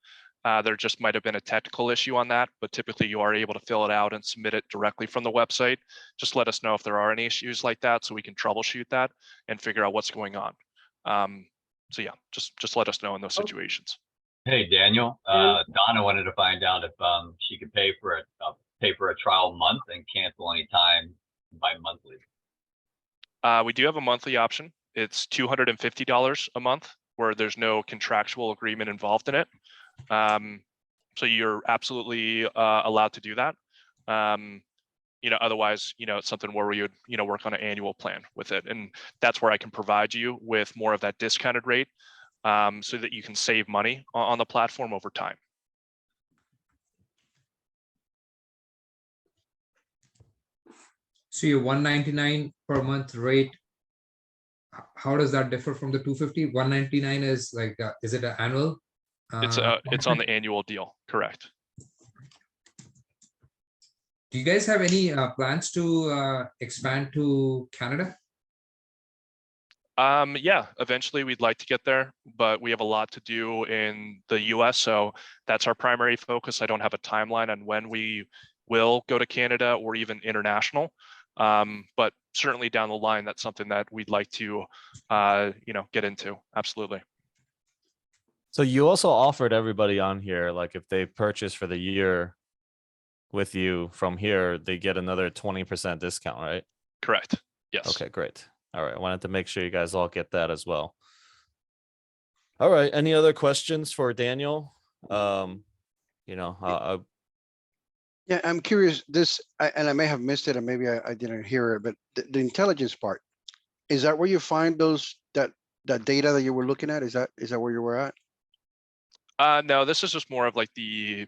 There just might have been a technical issue on that, but typically you are able to fill it out and submit it directly from the website. Just let us know if there are any issues like that, so we can troubleshoot that and figure out what's going on. So yeah, just let us know in those situations. Hey, Daniel, Donna wanted to find out if she could pay for a trial month and cancel anytime by monthly. We do have a monthly option. It's $250 a month, where there's no contractual agreement involved in it. So you're absolutely allowed to do that. You know, otherwise, you know, it's something where we would, you know, work on an annual plan with it. And that's where I can provide you with more of that discounted rate, so that you can save money on the platform over time. So your 199 per month rate, how does that differ from the 250? 199 is like, is it an annual? It's on the annual deal, correct? Do you guys have any plans to expand to Canada? Yeah, eventually we'd like to get there, but we have a lot to do in the US, so that's our primary focus. I don't have a timeline on when we will go to Canada or even international, but certainly down the line, that's something that we'd like to, you know, get into. Absolutely. So you also offered everybody on here, like if they purchase for the year with you from here, they get another 20% discount, right? Correct. Yes. Okay, great. All right. I wanted to make sure you guys all get that as well. All right. Any other questions for Daniel? You know, Yeah, I'm curious, and I may have missed it, and maybe I didn't hear it, but the intelligence part, is that where you find that data that you were looking at? Is that where you were at? No, this is just more of like the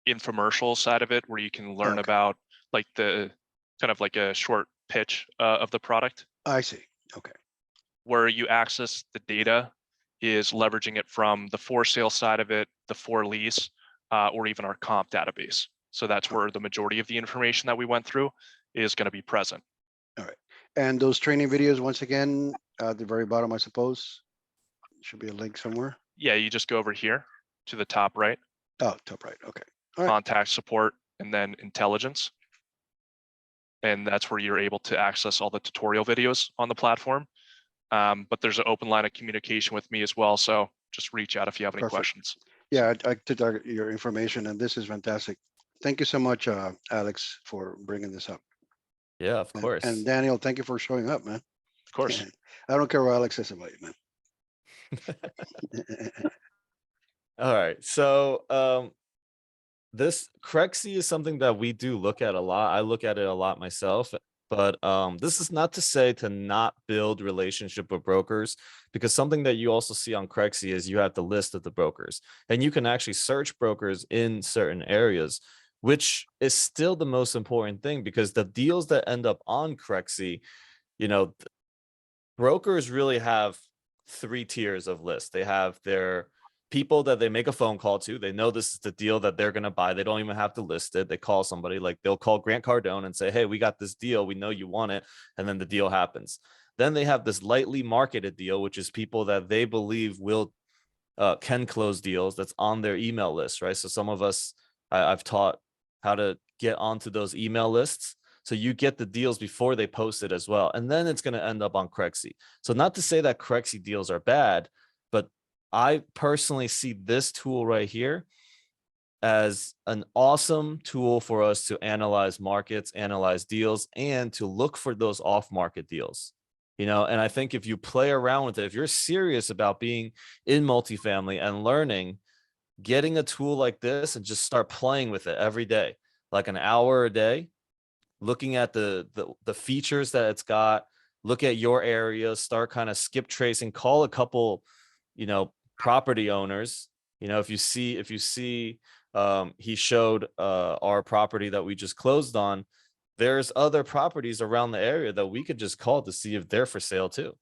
infomercial side of it, where you can learn about like the kind of like a short pitch of the product. I see. Okay. Where you access the data is leveraging it from the for sale side of it, the for lease, or even our comp database. So that's where the majority of the information that we went through is going to be present. All right. And those training videos, once again, at the very bottom, I suppose, should be a link somewhere. Yeah, you just go over here to the top right. Oh, top right. Okay. All right. Contact support and then intelligence. And that's where you're able to access all the tutorial videos on the platform. But there's an open line of communication with me as well. So just reach out if you have any questions. Yeah, I took your information, and this is fantastic. Thank you so much, Alex, for bringing this up. Yeah, of course. And Daniel, thank you for showing up, man. Of course. I don't care what Alex says about you, man. All right. So this Crexie is something that we do look at a lot. I look at it a lot myself. But this is not to say to not build relationship with brokers, because something that you also see on Crexy is you have the list of the brokers, and you can actually search brokers in certain areas, which is still the most important thing, because the deals that end up on Crexy, you know, brokers really have 3 tiers of lists. They have their people that they make a phone call to. They know this is the deal that they're going to buy. They don't even have to list it. They call somebody, like they'll call Grant Cardone and say, hey, we got this deal. We know you want it. And then the deal happens. Then they have this lightly marketed deal, which is people that they believe will can close deals, that's on their email list, right? So some of us, I've taught how to get onto those email lists. So you get the deals before they post it as well. And then it's going to end up on Crexy. So not to say that Crexy deals are bad, but I personally see this tool right here as an awesome tool for us to analyze markets, analyze deals, and to look for those off-market deals. You know, and I think if you play around with it, if you're serious about being in multifamily and learning, getting a tool like this and just start playing with it every day, like an hour a day, looking at the features that it's got, look at your area, start kind of skip tracing, call a couple, you know, property owners. You know, if you see he showed our property that we just closed on, there's other properties around the area that we could just call to see if they're for sale too.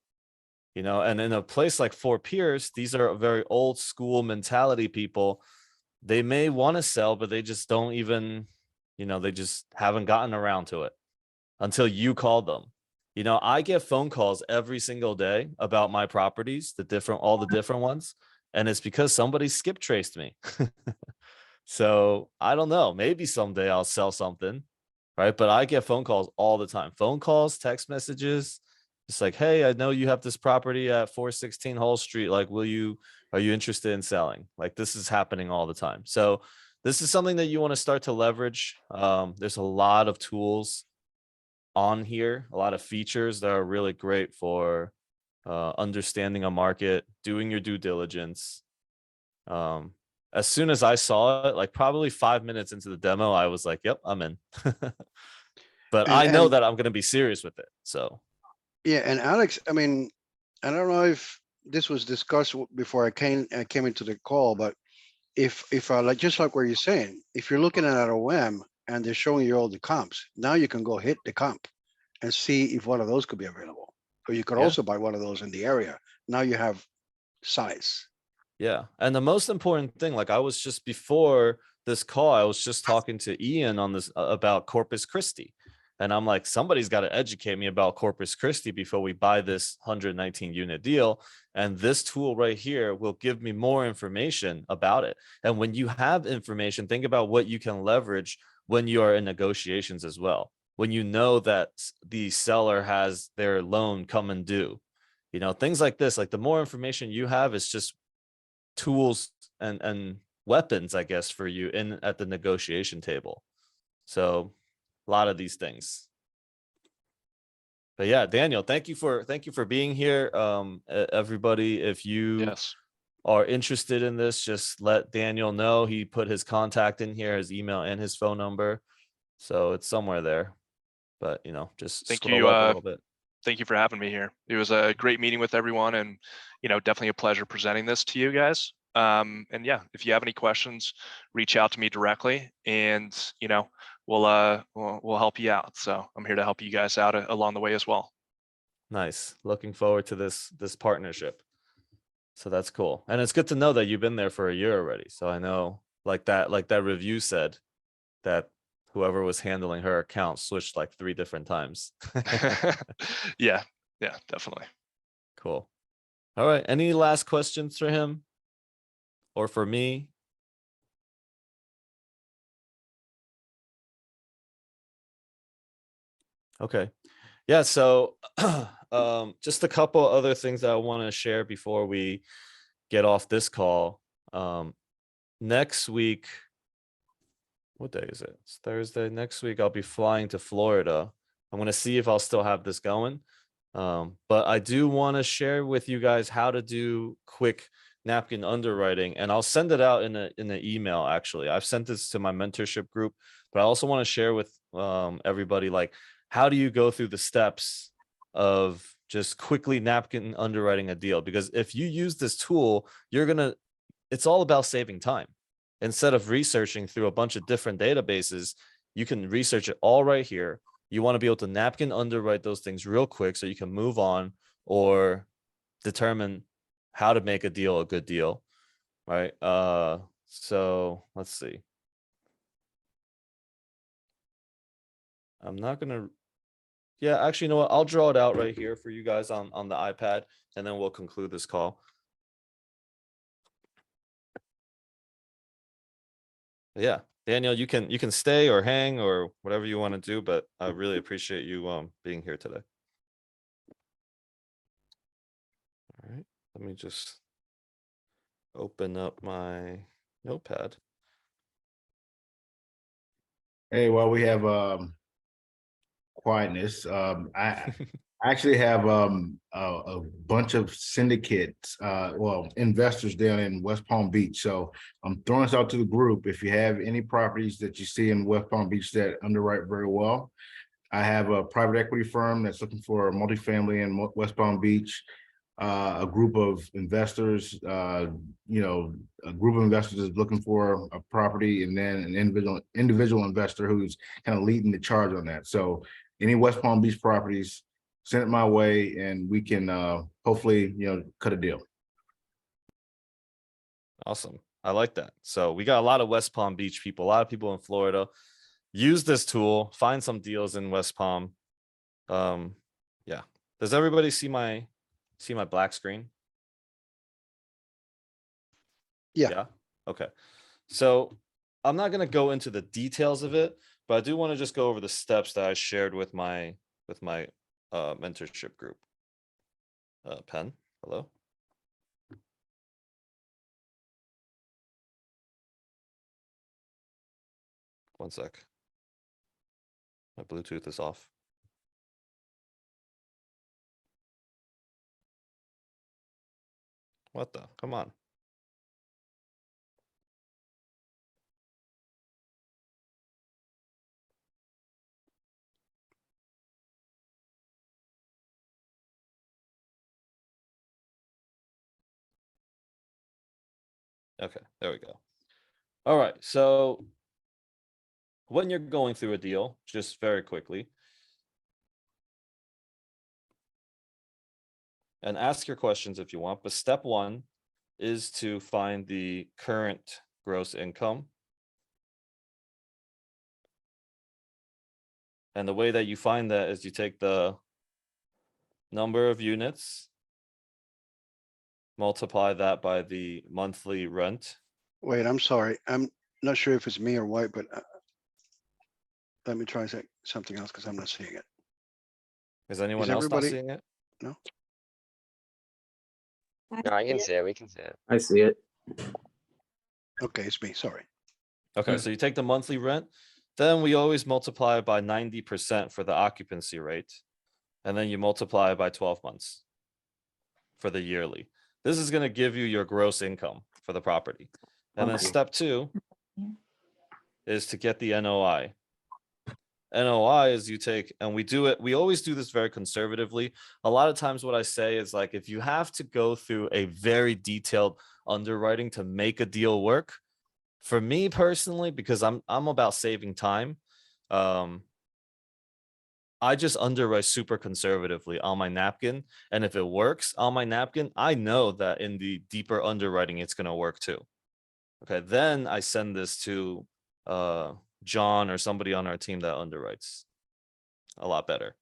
You know, and in a place like Fort Pierce, these are very old school mentality people. They may want to sell, but they just don't even, you know, they just haven't gotten around to it until you call them. You know, I get phone calls every single day about my properties, all the different ones. And it's because somebody skip traced me. So I don't know, maybe someday I'll sell something, right? But I get phone calls all the time, phone calls, text messages. It's like, hey, I know you have this property at 416 Hull Street. Like, are you interested in selling? Like, this is happening all the time. So this is something that you want to start to leverage. There's a lot of tools on here, a lot of features that are really great for understanding a market, doing your due diligence. As soon as I saw it, like probably 5 minutes into the demo, I was like, yep, I'm in. But I know that I'm going to be serious with it. So yeah, and Alex, I mean, I don't know if this was discussed before I came into the call, but if like just like what you're saying, if you're looking at an OM and they're showing you all the comps, now you can go hit the comp and see if one of those could be available, or you could also buy one of those in the area. Now you have size. Yeah. And the most important thing, like I was just before this call, I was just talking to Ian on this about Corpus Christi. And I'm like, somebody's got to educate me about Corpus Christi before we buy this 119 unit deal. And this tool right here will give me more information about it. And when you have information, think about what you can leverage when you are in negotiations as well. When you know that the seller has their loan coming due, you know, things like this, like the more information you have, is just tools and weapons, I guess, for you at the negotiation table. So a lot of these things. But yeah, Daniel, thank you for being here. Everybody, if you are interested in this, just let Daniel know. He put his contact in here, his email and his phone number. So it's somewhere there. But you know, just scroll up a little bit. Thank you for having me here. It was a great meeting with everyone, and you know, definitely a pleasure presenting this to you guys. And yeah, if you have any questions, reach out to me directly, and you know, we'll help you out. So I'm here to help you guys out along the way as well. Nice. Looking forward to this partnership. So that's cool, and it's good to know that you've been there for a year already. So I know, like that review said, that whoever was handling her account switched like 3 different times. Yeah, definitely. Cool. All right. Any last questions for him or for me? Okay. Yeah. So just a couple other things that I want to share before we get off this call. Next week, what day is it? It's Thursday. Next week, I'll be flying to Florida. I'm going to see if I'll still have this going. But I do want to share with you guys how to do quick napkin underwriting, and I'll send it out in an email. Actually, I've sent this to my mentorship group, but I also want to share with everybody like how do you go through the steps of just quickly napkin underwriting a deal? Because if you use this tool, it's all about saving time. Instead of researching through a bunch of different databases, you can research it all right here. You want to be able to napkin underwrite those things real quick so you can move on or determine how to make a deal a good deal, right? So let's see. I'm not gonna, yeah, actually, you know what? I'll draw it out right here for you guys on the iPad, and then we'll conclude this call. Yeah, Daniel, you can stay or hang or whatever you want to do, but I really appreciate you being here today. All right, let me just open up my notepad. Hey, while we have quietness, I actually have a bunch of syndicates, well, investors down in West Palm Beach. So I'm throwing this out to the group. If you have any properties that you see in West Palm Beach that underwrite very well, I have a private equity firm that's looking for a multifamily in West Palm Beach. A group of investors, you know, a group of investors is looking for a property, and then an individual investor who's kind of leading the charge on that. So any West Palm Beach properties, send it my way, and we can hopefully, you know, cut a deal. Awesome. I like that. So we got a lot of West Palm Beach people, a lot of people in Florida. Use this tool, find some deals in West Palm. Yeah. Does everybody see my black screen? Yeah. Okay. So I'm not going to go into the details of it, but I do want to just go over the steps that I shared with my mentorship group. Pen, hello. One sec. My Bluetooth is off. What the? Come on. Okay, there we go. All right, so when you're going through a deal, just very quickly, and ask your questions if you want, but step one is to find the current gross income. And the way that you find that is you take the number of units, multiply that by the monthly rent. Wait, I'm sorry. I'm not sure if it's me or White, but let me try something else because I'm not seeing it. Is anyone else not seeing it? No. No, I can see it. We can see it. I see it. Okay, it's me. Sorry. Okay, so you take the monthly rent, then we always multiply by 90% for the occupancy rate, and then you multiply by 12 months for the yearly. This is going to give you your gross income for the property. And then step two is to get the NOI. NOI is you take, and we always do this very conservatively. A lot of times what I say is like, if you have to go through a very detailed underwriting to make a deal work, for me personally, because I'm about saving time, I just underwrite super conservatively on my napkin. And if it works on my napkin, I know that in the deeper underwriting, it's going to work too. Okay, then I send this to John or somebody on our team that underwrites a lot better.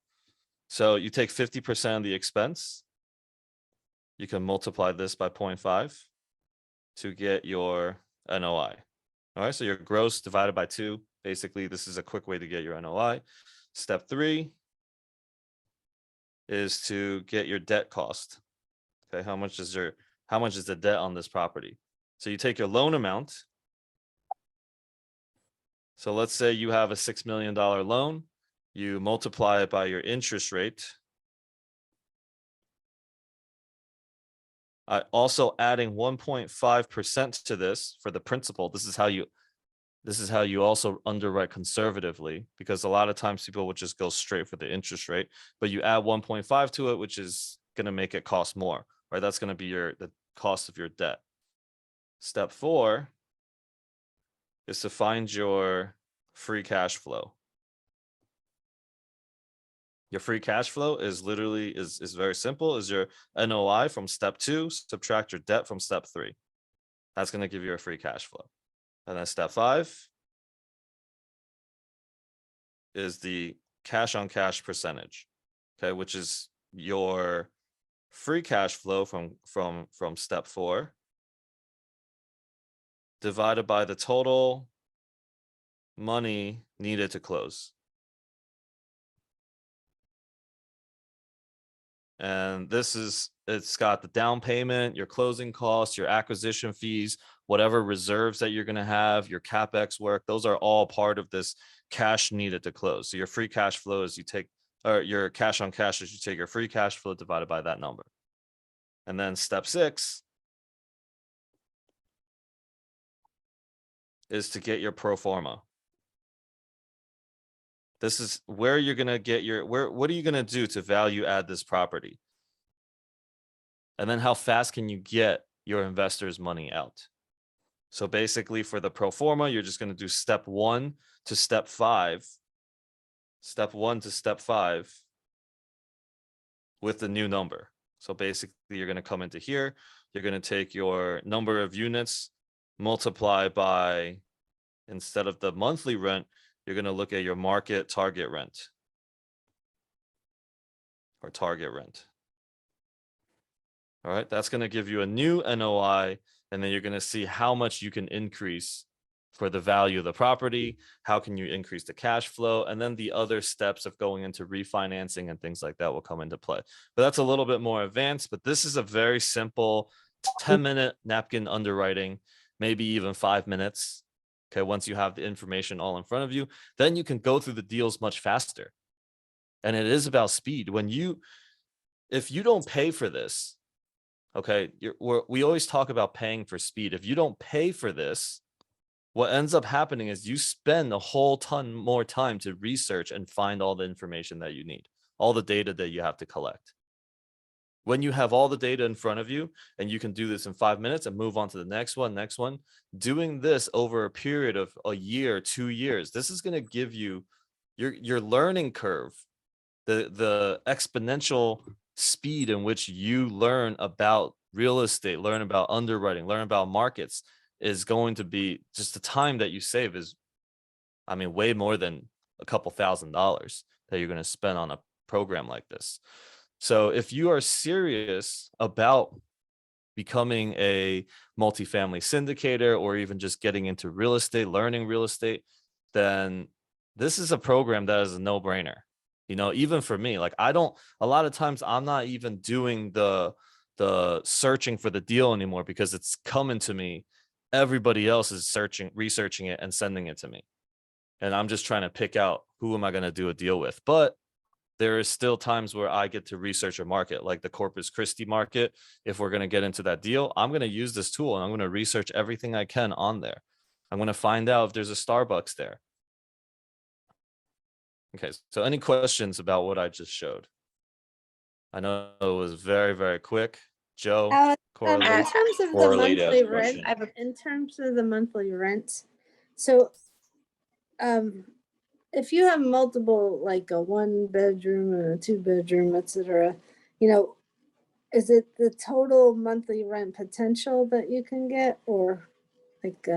So you take 50% of the expense. You can multiply this by 0.5 to get your NOI. All right, so your gross divided by 2. Basically, this is a quick way to get your NOI. Step 3 is to get your debt cost. Okay, how much is the debt on this property? So you take your loan amount. So let's say you have a $6 million loan. You multiply it by your interest rate. Also adding 1.5% to this for the principal. This is how you This is how you also underwrite conservatively, because a lot of times people would just go straight for the interest rate, but you add 1.5 to it, which is going to make it cost more, right? That's going to be the cost of your debt. Step 4 is to find your free cash flow. Your free cash flow is literally is very simple, is your NOI from step 2, subtract your debt from step 3. That's going to give you a free cash flow. And then step 5 is the cash on cash percentage, okay, which is your free cash flow from step 4 divided by the total money needed to close. And this is, it's got the down payment, your closing costs, your acquisition fees, whatever reserves that you're going to have, your CapEx work, those are all part of this cash needed to close. So your free cash flow is you take, or your cash on cash is you take your free cash flow divided by that number. And then step 6 is to get your pro forma. This is where you're going to get your, what are you going to do to value add this property? And then how fast can you get your investors' money out? So basically for the pro forma, you're just going to do step 1 to step 5. Step 1 to step 5 with the new number. So basically you're going to come into here. You're going to take your number of units, multiply by, instead of the monthly rent, you're going to look at your market target rent. Or target rent. All right, that's going to give you a new NOI, and then you're going to see how much you can increase for the value of the property. How can you increase the cash flow? And then the other steps of going into refinancing and things like that will come into play. But that's a little bit more advanced, but this is a very simple 10-minute napkin underwriting, maybe even 5 minutes. Okay, once you have the information all in front of you, then you can go through the deals much faster. And it is about speed. If you don't pay for this, okay, we always talk about paying for speed. If you don't pay for this, what ends up happening is you spend a whole ton more time to research and find all the information that you need, all the data that you have to collect. When you have all the data in front of you and you can do this in 5 minutes and move on to the next one, doing this over a period of a year, 2 years, this is going to give you your learning curve, the exponential speed in which you learn about real estate, learn about underwriting, learn about markets is going to be just the time that you save is, I mean, way more than a couple $1,000s that you're going to spend on a program like this. So if you are serious about becoming a multifamily syndicator or even just getting into real estate, learning real estate, then this is a program that is a no-brainer. You know, even for me, like a lot of times I'm not even doing the searching for the deal anymore because it's coming to me. Everybody else is researching it and sending it to me. And I'm just trying to pick out who am I going to do a deal with. But there is still times where I get to research a market like the Corpus Christi market. If we're going to get into that deal, I'm going to use this tool and I'm going to research everything I can on there. I'm going to find out if there's a Starbucks there. Okay, so any questions about what I just showed? I know it was very, very quick. Joe, in Coralie? terms of the Coralie to ask monthly a rent, question. in terms of the monthly rent, so if you have multiple, like a 1-bedroom and a 2-bedroom, etc., you know, is it the total monthly rent potential that you can get, or like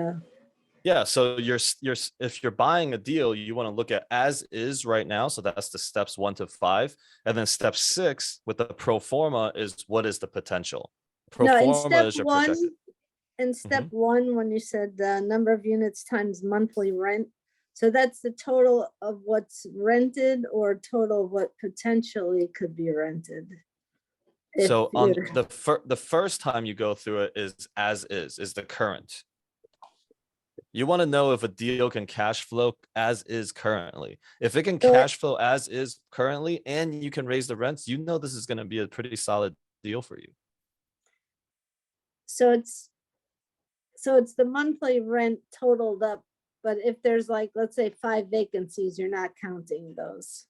Yeah, so if you're buying a deal, you want to look at as is right now. So that's the steps 1 to 5. And then step 6 with the pro forma is what is the potential? Pro no, in forma step is your 1, projected. in step 1, when you said the number of units times monthly rent, so that's the total of what's rented or total of what potentially could be rented. So on the first time you go through it is as is the current. You want to know if a deal can cash flow as is currently. If it can cash flow as is currently and you can raise the rents, you know this is going to be a pretty solid deal for you. So it's the monthly rent totaled up but if there's like, let's say 5 vacancies, you're not counting those.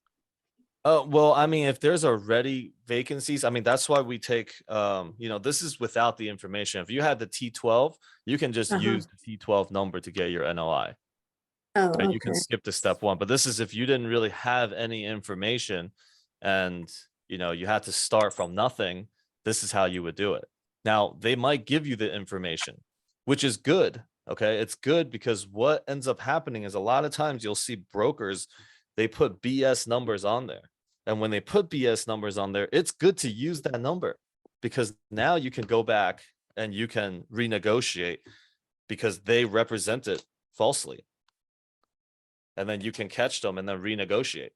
Oh, well, I mean, if there's already vacancies, I mean, that's why we take, this is without the information. If you had the T12, you can just use the T12 number to get your NOI. Oh, Right? You can okay. skip to step 1, but this is if you didn't really have any information and, you had to start from nothing, this is how you would do it. Now, they might give you the information, which is good. Okay. It's good because what ends up happening is a lot of times you'll see brokers, they put BS numbers on there. And when they put BS numbers on there, it's good to use that number because now you can go back and you can renegotiate because they represent it falsely. And then you can catch them and then renegotiate,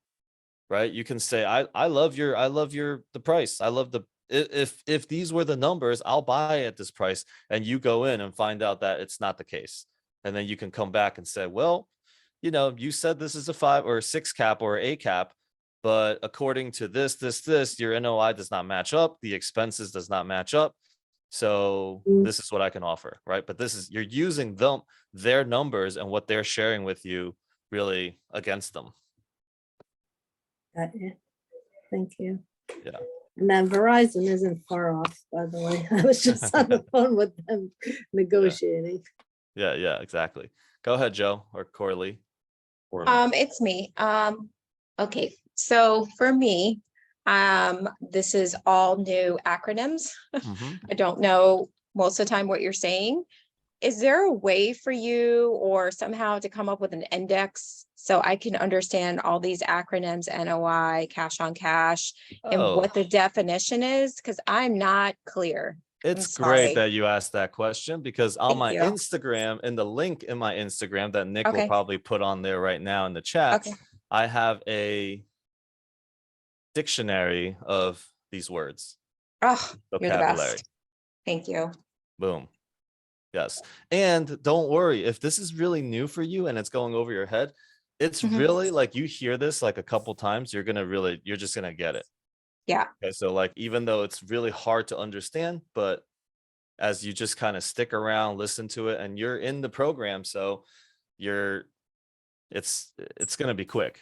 right? You can say, I love the price. I love if these were the numbers, I'll buy at this price. And you go in and find out that it's not the case. And then you can come back and say, well, you said this is a 5 or 6 cap or 8 cap, but according to this, your NOI does not match up. The expenses does not match up. So this is what I can offer, right? But you're using their numbers and what they're sharing with you really against them. Got you. Thank you. Yeah. And then Verizon isn't far off, by the way. I was just on the phone with them negotiating. Yeah, exactly. Go ahead, Joe or Corley. It's me. Okay, so for me, this is all new acronyms. I don't know most of the time what you're saying. Is there a way for you or somehow to come up with an index so I can understand all these acronyms, NOI, cash on cash, and what the definition is? Because I'm not clear. It's great that you asked that question because on my you. Instagram, in the link in my Instagram that Nick will Okay. probably put on there right now in the chat, Okay. I have a dictionary of these words. Oh, you're the Vocabulary. best. Thank you. Boom. Yes. And don't worry, if this is really new for you and it's going over your head, it's really like you hear this like a couple times, you're just gonna get it. Yeah. Okay. So like, even though it's really hard to understand, but as you just kind of stick around, listen to it, and you're in the program, so it's gonna be quick.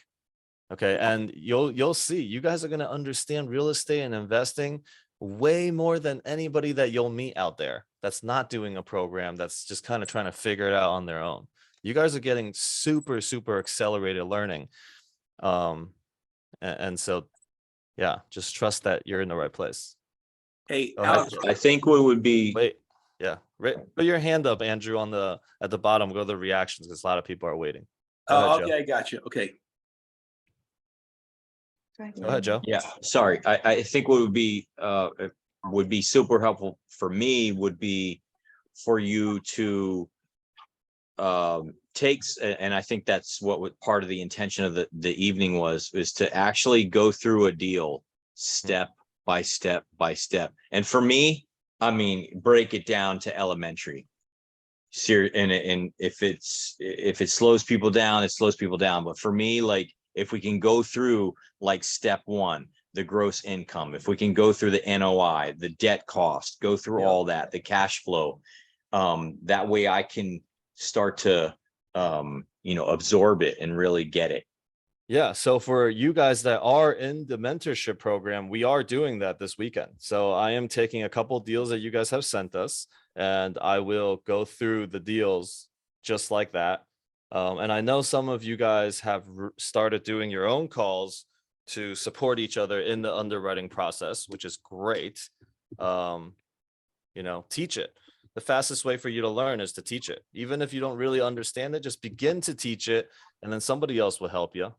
Okay. And you'll see, you guys are gonna understand real estate and investing way more than anybody that you'll meet out there that's not doing a program, that's just kind of trying to figure it out on their own. You guys are getting super accelerated learning. And so, yeah, just trust that you're in the right place. Hey, Alex, I think what would be Wait, yeah, right. Put your hand up, Andrew, at the bottom. Go to the reactions because a lot of people are waiting. Go ahead, okay, Joe. I got you. Okay. Go ahead, Joe. Yeah, sorry. I think what would be super helpful for me would be for you to takes, and I think that's what part of the intention of the evening is to actually go through a deal step by step by step. And for me, I mean, break it down to elementary. And if it slows people down, it slows people down. But for me, like, if we can go through like step 1, the gross income, if we can go through the NOI, the debt cost, go through all that, the cash flow, that way I can start to absorb it and really get it. Yeah. So for you guys that are in the mentorship program, we are doing that this weekend. So I am taking a couple deals that you guys have sent us, and I will go through the deals just like that. And I know some of you guys have started doing your own calls to support each other in the underwriting process, which is great. Teach it. The fastest way for you to learn is to teach it. Even if you don't really understand it, just begin to teach it, and then somebody else will help you.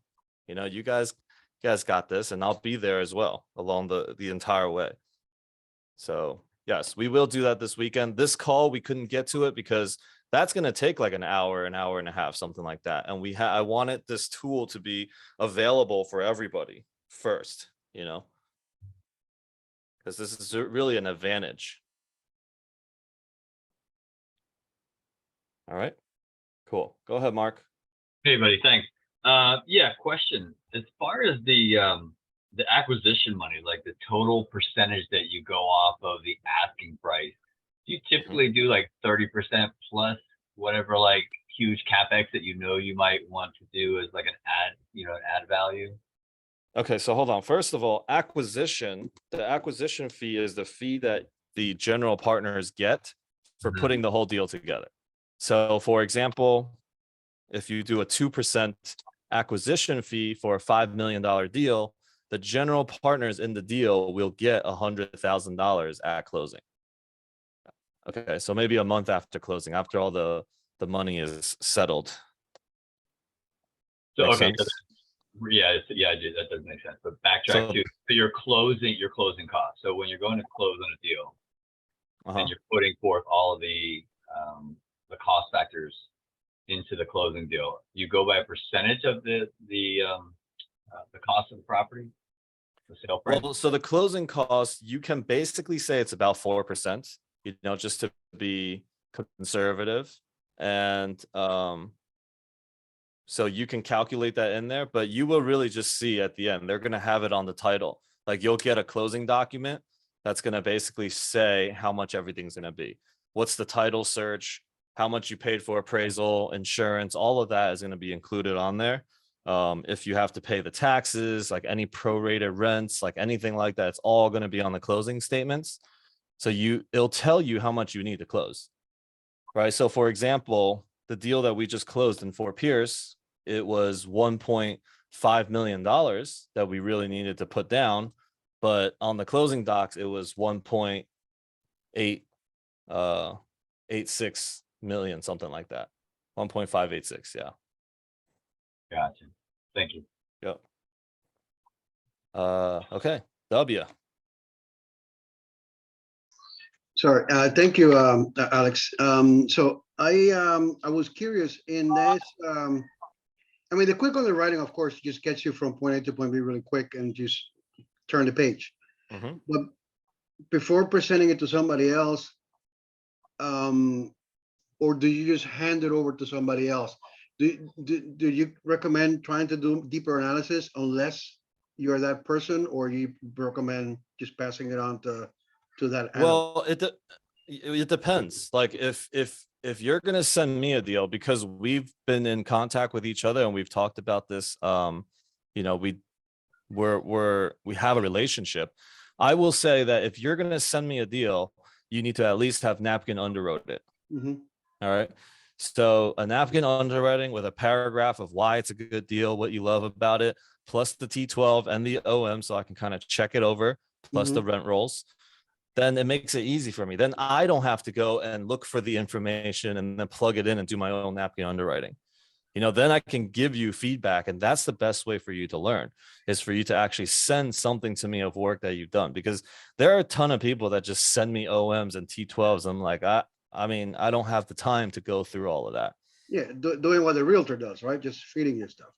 You guys got this, and I'll be there as well along the entire way. So yes, we will do that this weekend. This call, we couldn't get to it because that's going to take like an hour and a half, something like that. And I wanted this tool to be available for everybody first, because this is really an advantage. All right, cool. Go ahead, Mark. Hey, buddy. Thanks. Yeah, question. As far as the acquisition money, like the total percentage that you go off of the asking price, do you typically do like 30% plus whatever like huge capex that you might want to do as like an add value? Okay, so hold on. First of all, the acquisition fee is the fee that the general partners get for Mhm. putting the whole deal together. So for example, if you do a 2% acquisition fee for a $5 million deal, the general partners in the deal will get $100,000 at closing. Okay, so maybe a month after closing, after all the money is settled. So Make okay, sense? I do. That does make sense. But backtrack So- to your closing costs. So when you're going to close on a deal and you're putting forth all of the cost factors into the closing deal, you go by a percentage of the cost of the property, the sale price. Well, so the closing cost, you can basically say it's about 4%, just to be conservative. And so you can calculate that in there, but you will really just see at the end, they're going to have it on the title. Like you'll get a closing document that's going to basically say how much everything's going to be. What's the title search, how much you paid for appraisal, insurance, all of that is going to be included on there. If you have to pay the taxes, like any prorated rents, like anything like that, it's all going to be on the closing statements. So it'll tell you how much you need to close, right? So for example, the deal that we just closed in Fort Pierce, it was $1.5 million that we really needed to put down, but on the closing docs, it was 1.86 million, something like that. 1.586, yeah. Gotcha. Thank you. Yep. Okay, W. Sorry, thank you, Alex. So I was curious in this. I mean, the quick underwriting, of course, just gets you from point A to point B really quick and just turn the page. But before presenting it to somebody else, or do you just hand it over to somebody else? Do you recommend trying to do deeper analysis unless you're that person, or you recommend just passing it on to that analyst? Well, it depends. Like if you're gonna send me a deal, because we've been in contact with each other and we've talked about this, we have a relationship. I will say that if you're gonna send me a deal, you need to at least have napkin underwrote it. All right. So a napkin underwriting with a paragraph of why it's a good deal, what you love about it, plus the T12 and the OM, so I can kind of check it over, plus the rent rolls. Then it makes it easy for me. Then I don't have to go and look for the information and then plug it in and do my own napkin underwriting. Then I can give you feedback, and that's the best way for you to learn, is for you to actually send something to me of work that you've done, because there are a ton of people that just send me OMs and T12s. I'm like, I mean, I don't have the time to go through all of that. Yeah, doing what the realtor does, right? Just feeding you stuff.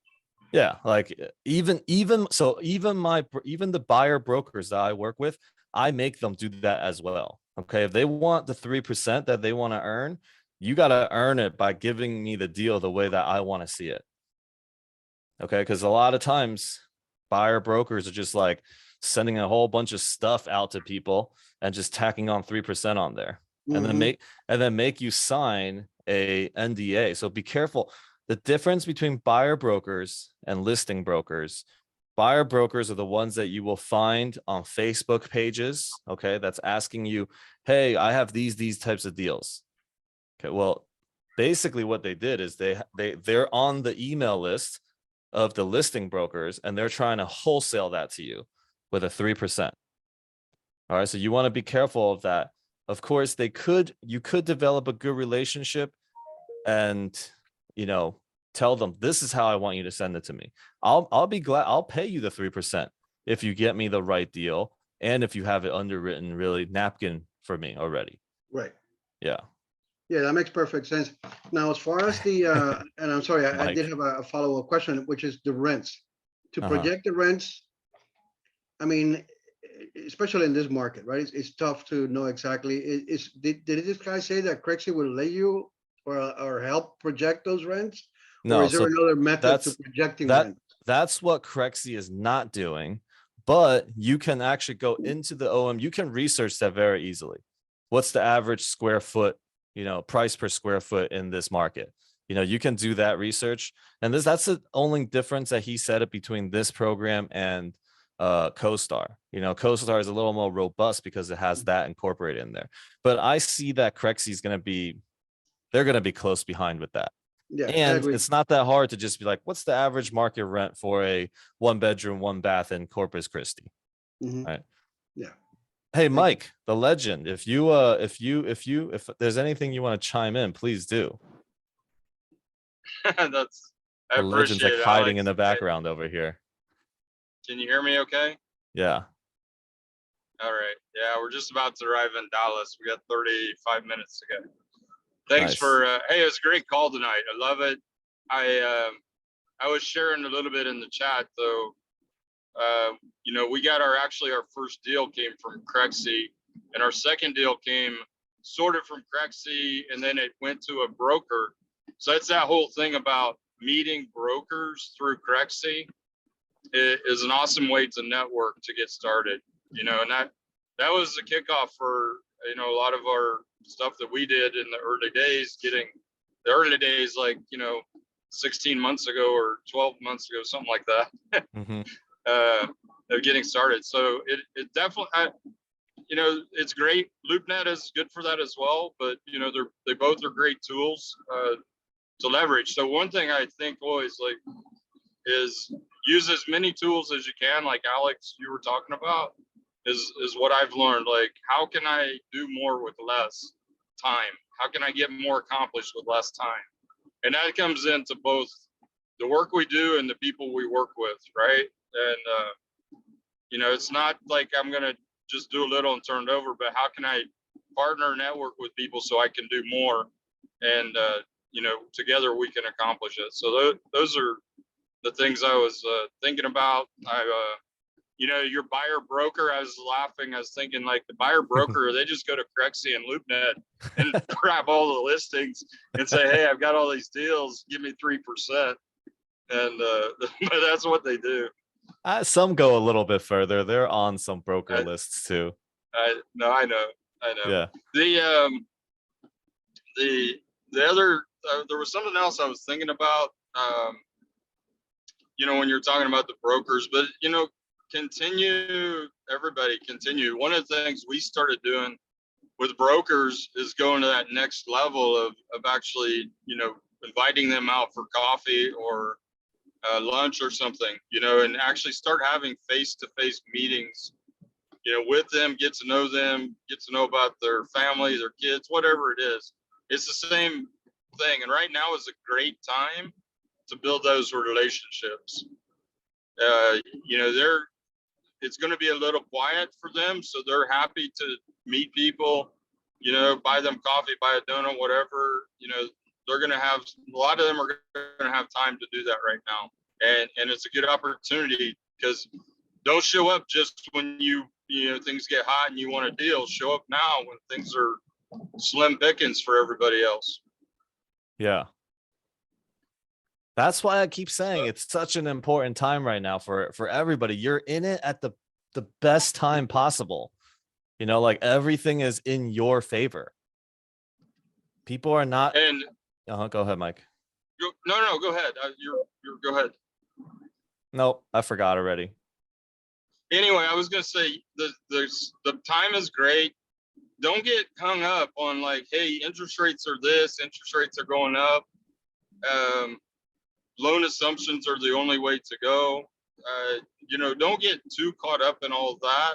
Yeah, like even the buyer brokers that I work with, I make them do that as well. Okay, if they want the 3% that they want to earn, you got to earn it by giving me the deal the way that I want to see it. Okay, because a lot of times buyer brokers are just like sending a whole bunch of stuff out to people and just tacking on 3% on there. And then make you sign a NDA. So be careful. The difference between buyer brokers and listing brokers, buyer brokers are the ones that you will find on Facebook pages. Okay, that's asking you, hey, I have these types of deals. Okay, well, basically what they did is they're on the email list of the listing brokers, and they're trying to wholesale that to you with a 3%. All right, so you want to be careful of that. Of course, you could develop a good relationship and, tell them, this is how I want you to send it to me. I'll be glad, I'll pay you the 3% if you get me the right deal, and if you have it underwritten really napkin for me already. Right. Yeah. Yeah, that makes perfect sense. Now, as far as the, and I'm sorry, I did have a follow-up question, which is the rents. To project the rents, I mean, especially in this market, right? It's tough to know exactly. Did this guy say that Crexie will let you or help project those rents? No, or is there so another method to projecting rent? That's what Crexie is not doing, but you can actually go into the OM. You can research that very easily. What's the average square foot, price per square foot in this market? You can do that research. And that's the only difference that he said it between this program and CoStar. CoStar is a little more robust because it has that incorporated in there. But I see that Crexi is they're going to be close behind with that. Yeah, I And agree. it's not that hard to just be like, what's the average market rent for a 1-bedroom, 1-bath in Corpus Christi? Mhm. Right. Yeah. Hey, Mike, the legend, if there's anything you want to chime in, please do. That's, I The legend's like appreciate it, hiding in Alex. the background over here. Can you hear me okay? Yeah. All right. Yeah, we're just about to arrive in Dallas. We got 35 minutes to go. Thanks Nice. for, hey, it was a great call tonight. I love it. I was sharing a little bit in the chat though. We got our first deal came from Crexi, and our second deal came sort of from Crexi, and then it went to a broker. So that's that whole thing about meeting brokers through Crexi. It is an awesome way to network to get started, and that was the kickoff for, a lot of our stuff that we did in the early days, like, 16 months ago or 12 months ago, something like that. Mm-hmm. Of getting started. So it definitely, it's great. LoopNet is good for that as well, but they both are great tools to leverage. So one thing I think always is use as many tools as you can, like Alex, you were talking about, is what I've learned. Like, how can I do more with less time? How can I get more accomplished with less time? And that comes into both the work we do and the people we work with, right? And it's not like I'm gonna just do a little and turn it over, but how can I partner network with people so I can do more, and together we can accomplish it. So those are the things I was thinking about. Your buyer broker, I was laughing, I was thinking like the buyer broker, they just go to Crexi and LoopNet and grab all the listings and say, hey, I've got all these deals, give me 3%. And but that's what they do. Some go a little bit further. They're on some broker lists too. I know. Yeah. The other, there was something else I was thinking about, when you're talking about the brokers, but everybody continue. One of the things we started doing with brokers is going to that next level of actually, inviting them out for coffee or lunch or something, and actually start having face-to-face meetings, with them, get to know them, get to know about their family, their kids, whatever it is. It's the same thing. And right now is a great time to build those relationships. It's going to be a little quiet for them, so they're happy to meet people, buy them coffee, buy a donut, whatever. They're going to have, a lot of them are going to have time to do that right now, and it's a good opportunity, because don't show up just when things get hot and you want a deal. Show up now when things are slim pickings for everybody else. Yeah. That's why I keep saying it's such an important time right now for everybody. You're in it at the best time possible. Like everything is in your favor. People are not. And go ahead, Mike. No, go ahead. Go ahead. Nope, I forgot already. Anyway, I was gonna say the time is great. Don't get hung up on like, hey, interest rates are this, interest rates are going up. Loan assumptions are the only way to go. Don't get too caught up in all of that.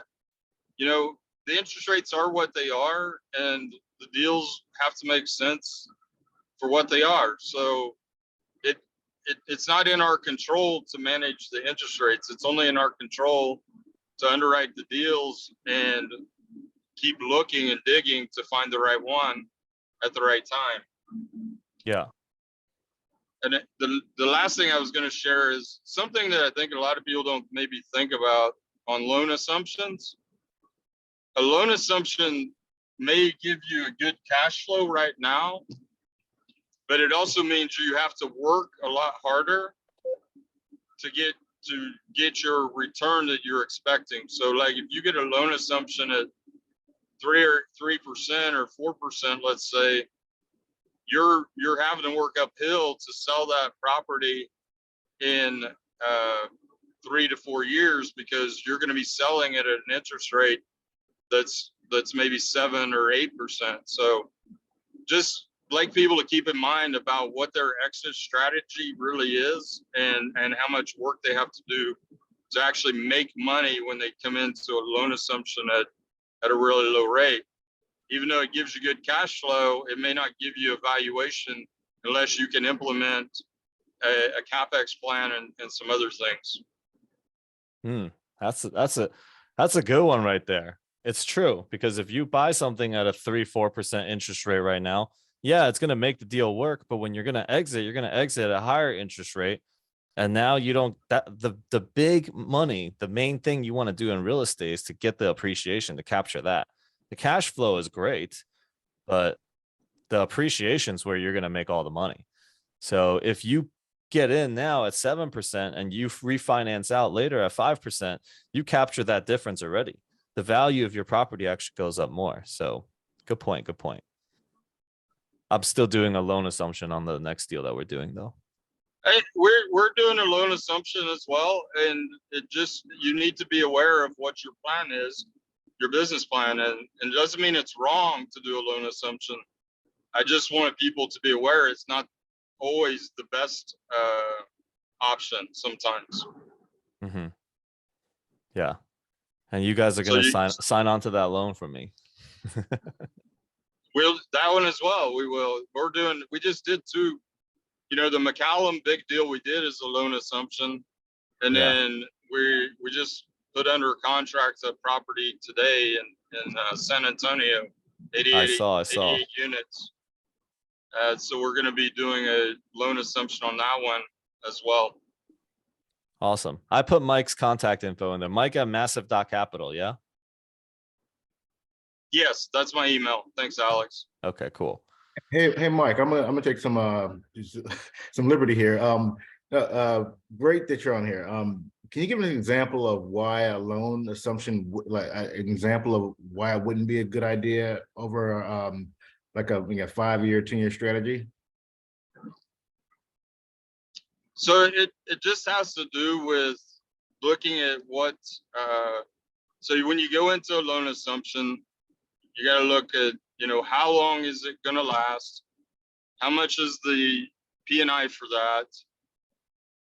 The interest rates are what they are, and the deals have to make sense for what they are. So it's not in our control to manage the interest rates. It's only in our control to underwrite the deals and keep looking and digging to find the right one at the right time. Yeah. And the last thing I was going to share is something that I think a lot of people don't maybe think about on loan assumptions. A loan assumption may give you a good cash flow right now, but it also means you have to work a lot harder to get your return that you're expecting. So like if you get a loan assumption at 3% or 4%, let's say, you're having to work uphill to sell that property in 3 to 4 years, because you're going to be selling it at an interest rate that's maybe 7 or 8%. So just like people to keep in mind about what their exit strategy really is, and how much work they have to do to actually make money when they come into a loan assumption at a really low rate. Even though it gives you good cash flow, it may not give you a valuation unless you can implement a CapEx plan and some other things. That's a good one right there. It's true, because if you buy something at a 3-4% interest rate right now, yeah, it's going to make the deal work. But when you're going to exit at a higher interest rate. And now you don't, the big money, the main thing you want to do in real estate is to get the appreciation, to capture that. The cash flow is great, but the appreciation is where you're going to make all the money. So if you get in now at 7% and you refinance out later at 5%, you capture that difference already. The value of your property actually goes up more. So good point. Good point. I'm still doing a loan assumption on the next deal that we're doing though. Hey, we're doing a loan assumption as well, and you need to be aware of what your plan is, your business plan, and it doesn't mean it's wrong to do a loan assumption. I just wanted people to be aware it's not always the best option sometimes. Mm-hmm. Yeah, and you guys are going to sign on to that loan for me. That one as well. We will. We just did 2. You know, the McCallum big deal we did is a loan assumption. And then we just put under contract a property today in San Antonio, 88 units. So we're going to be doing a loan assumption on that one as well. Awesome. I put Mike's contact info in there. Mike at massive.capital. Yeah. Yes, that's my email. Thanks, Alex. Okay, cool. Hey, Mike, I'm gonna take some liberty here. Great that you're on here. Can you give me an example of why a loan assumption, an example of why it wouldn't be a good idea over like a 5-year, 10-year strategy? So it just has to do with looking at what. So when you go into a loan assumption, you got to look at, how long is it going to last? How much is the P&I for that?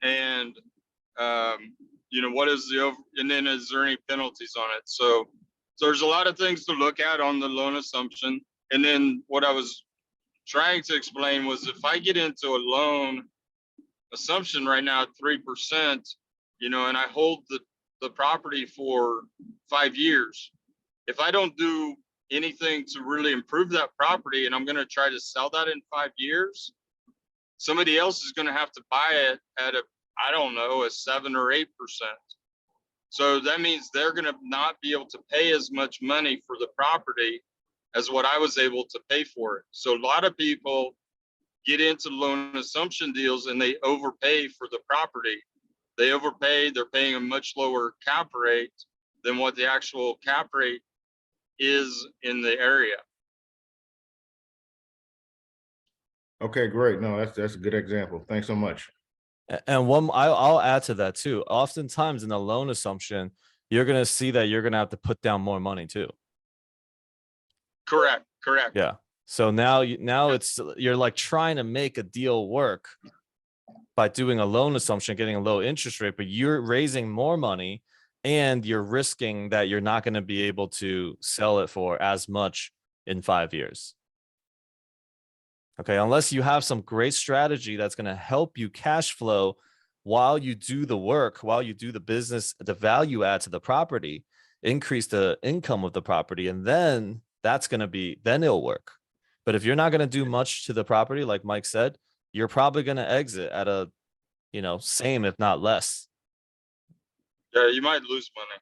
And, what is and then is there any penalties on it? So there's a lot of things to look at on the loan assumption. And then what I was trying to explain was, if I get into a loan assumption right now at 3%, and I hold the property for 5 years, if I don't do anything to really improve that property and I'm going to try to sell that in 5 years, somebody else is going to have to buy it at a 7 or 8%. So that means they're going to not be able to pay as much money for the property as what I was able to pay for it. So a lot of people get into loan assumption deals and they overpay for the property. They overpay, they're paying a much lower cap rate than what the actual cap rate is in the area. Okay, great. No, that's a good example. Thanks so much. And I'll add to that too. Oftentimes in a loan assumption, you're going to see that you're going to have to put down more money too. Correct. Yeah. So now you're like trying to make a deal work by doing a loan assumption, getting a low interest rate, but you're raising more money and you're risking that you're not going to be able to sell it for as much in 5 years. Okay, unless you have some great strategy that's going to help you cash flow while you do the work, while you do the business, the value add to the property, increase the income of the property, and then then it'll work. But if you're not going to do much to the property, like Mike said, you're probably going to exit at a, same, if not less. Yeah, you might lose money.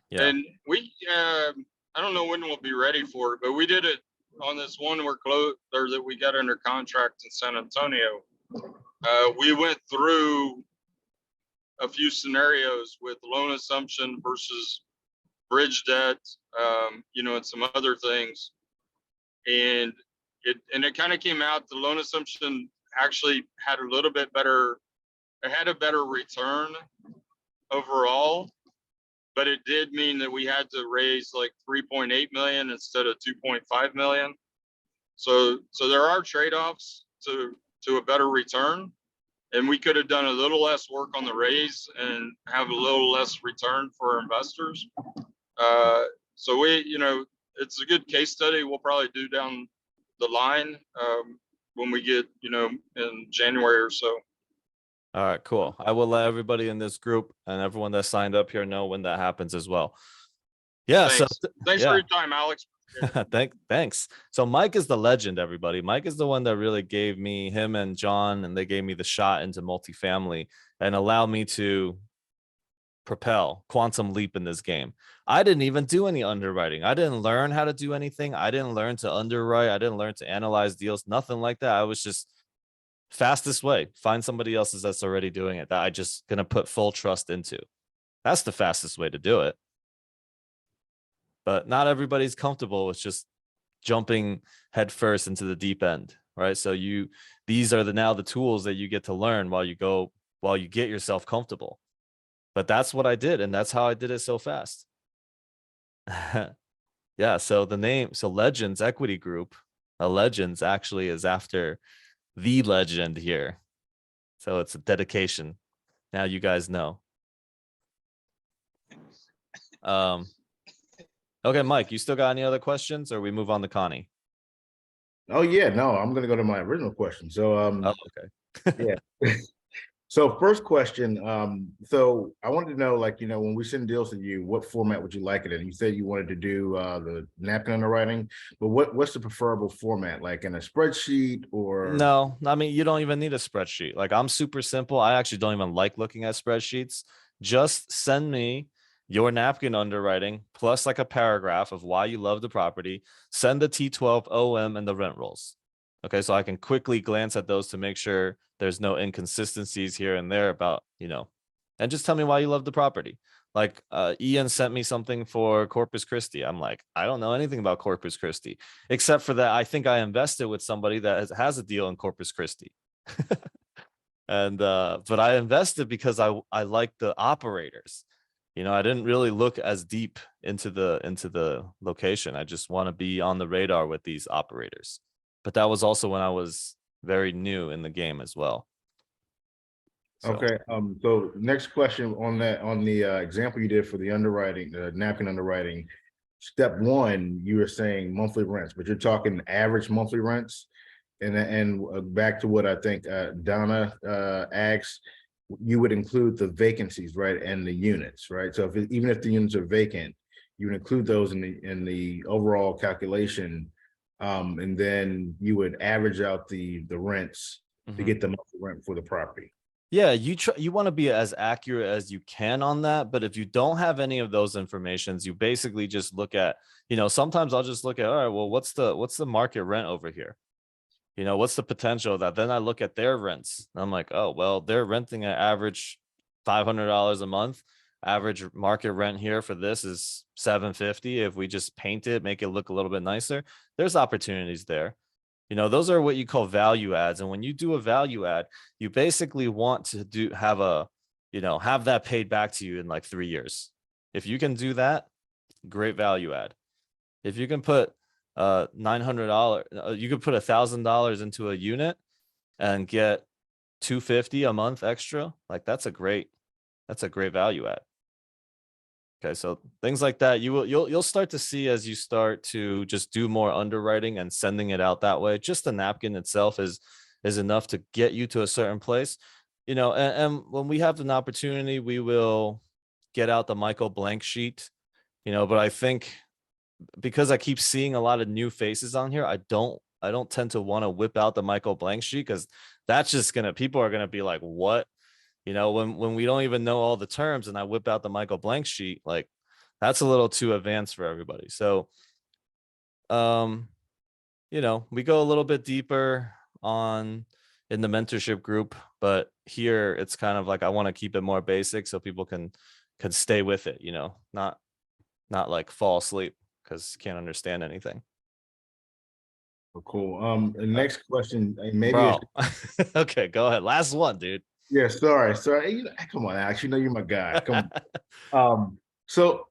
Yeah. And we, I don't know when we'll be ready for it, but we did it on this one that we got under contract in San Antonio. We went through a few scenarios with loan assumption versus bridge debt, and some other things. And it kind of came out, the loan assumption actually had a little bit better, it had a better return overall, but it did mean that we had to raise like 3.8 million instead of 2.5 million. So there are trade-offs to a better return, and we could have done a little less work on the raise and have a little less return for our investors. So we, you know, it's a good case study we'll probably do down the line when we get, you know, in January or so. All right, cool. I will let everybody in this group and everyone that signed up here know when that happens as well. Yeah. Thanks. Thanks for your time, Alex. Thanks. So Mike is the legend, everybody. Mike is the one that really gave me, him and John, and they gave me the shot into multifamily and allowed me to propel, quantum leap in this game. I didn't even do any underwriting. I didn't learn how to do anything. I didn't learn to underwrite. I didn't learn to analyze deals, nothing like that. I was just fastest way, find somebody else's that's already doing it that I just gonna put full trust into. That's the fastest way to do it. But not everybody's comfortable with just jumping headfirst into the deep end, right? So these are now the tools that you get to learn while you get yourself comfortable. But that's what I did, and that's how I did it so fast. Yeah, so the name, so Legends Equity Group, Legends actually is after the legend here. So it's a dedication. Now you guys know. Okay, Mike, you still got any other questions, or we move on to Connie? Oh yeah, no, I'm gonna go to my original question. So Oh, okay. Yeah. So first question, so I wanted to know, like, you know, when we send deals to you, what format would you like it in? You said you wanted to do the napkin underwriting, but what's the preferable format, like in a spreadsheet or? No, I mean, you don't even need a spreadsheet. Like, I'm super simple. I actually don't even like looking at spreadsheets. Just send me your napkin underwriting plus like a paragraph of why you love the property. Send the T12 OM and the rent rolls. Okay, so I can quickly glance at those to make sure there's no inconsistencies here and there about, you know, and just tell me why you love the property. Like Ian sent me something for Corpus Christi. I'm like, I don't know anything about Corpus Christi, except for that I think I invested with somebody that has a deal in Corpus Christi. And but I invested because I like the operators. You know, I didn't really look as deep into the location. I just want to be on the radar with these operators. But that was also when I was very new in the game as well. So. Okay, so next question on that, on the example you did for the underwriting, the napkin underwriting, step one, you were saying monthly rents, but you're talking average monthly rents. And back to what I think Donna asked, you would include the vacancies, right, and the units, right? So even if the units are vacant, you would include those in the overall calculation, and then you would average out the rents to get the monthly rent for the property. Yeah, you want to be as accurate as you can on that, but if you don't have any of those informations, you basically just look at, you know, sometimes I'll just look at, all right, well, what's the market rent over here? You know, what's the potential of that? Then I look at their rents. And I'm like, oh, well, they're renting an average $500 a month. Average market rent here for this is $750. If we just paint it, make it look a little bit nicer, there's opportunities there. You know, those are what you call value adds. And when you do a value add, you basically want to have that paid back to you in like 3 years. If you can do that, great value add. If you can put $900, you could put $1,000 into a unit and get $250 a month extra. Like that's a great value add. Okay, so things like that you'll start to see as you start to just do more underwriting and sending it out that way. Just the napkin itself is enough to get you to a certain place, you know. And when we have an opportunity, we will get out the Michael blank sheet, you know. But I think because I keep seeing a lot of new faces on here, I don't tend to want to whip out the Michael blank sheet, because that's just people are gonna be like, what? You know, when we don't even know all the terms and I whip out the Michael blank sheet, like that's a little too advanced for everybody. So, you know, we go a little bit deeper in the mentorship group, but here it's kind of like I want to keep it more basic so people can stay with it, you know, not like fall asleep because can't understand anything. Oh, cool. The next question, maybe. Bro. Okay, go ahead. Last one, dude. Yeah, sorry. Come on, Alex. You know you're my guy. Come on. So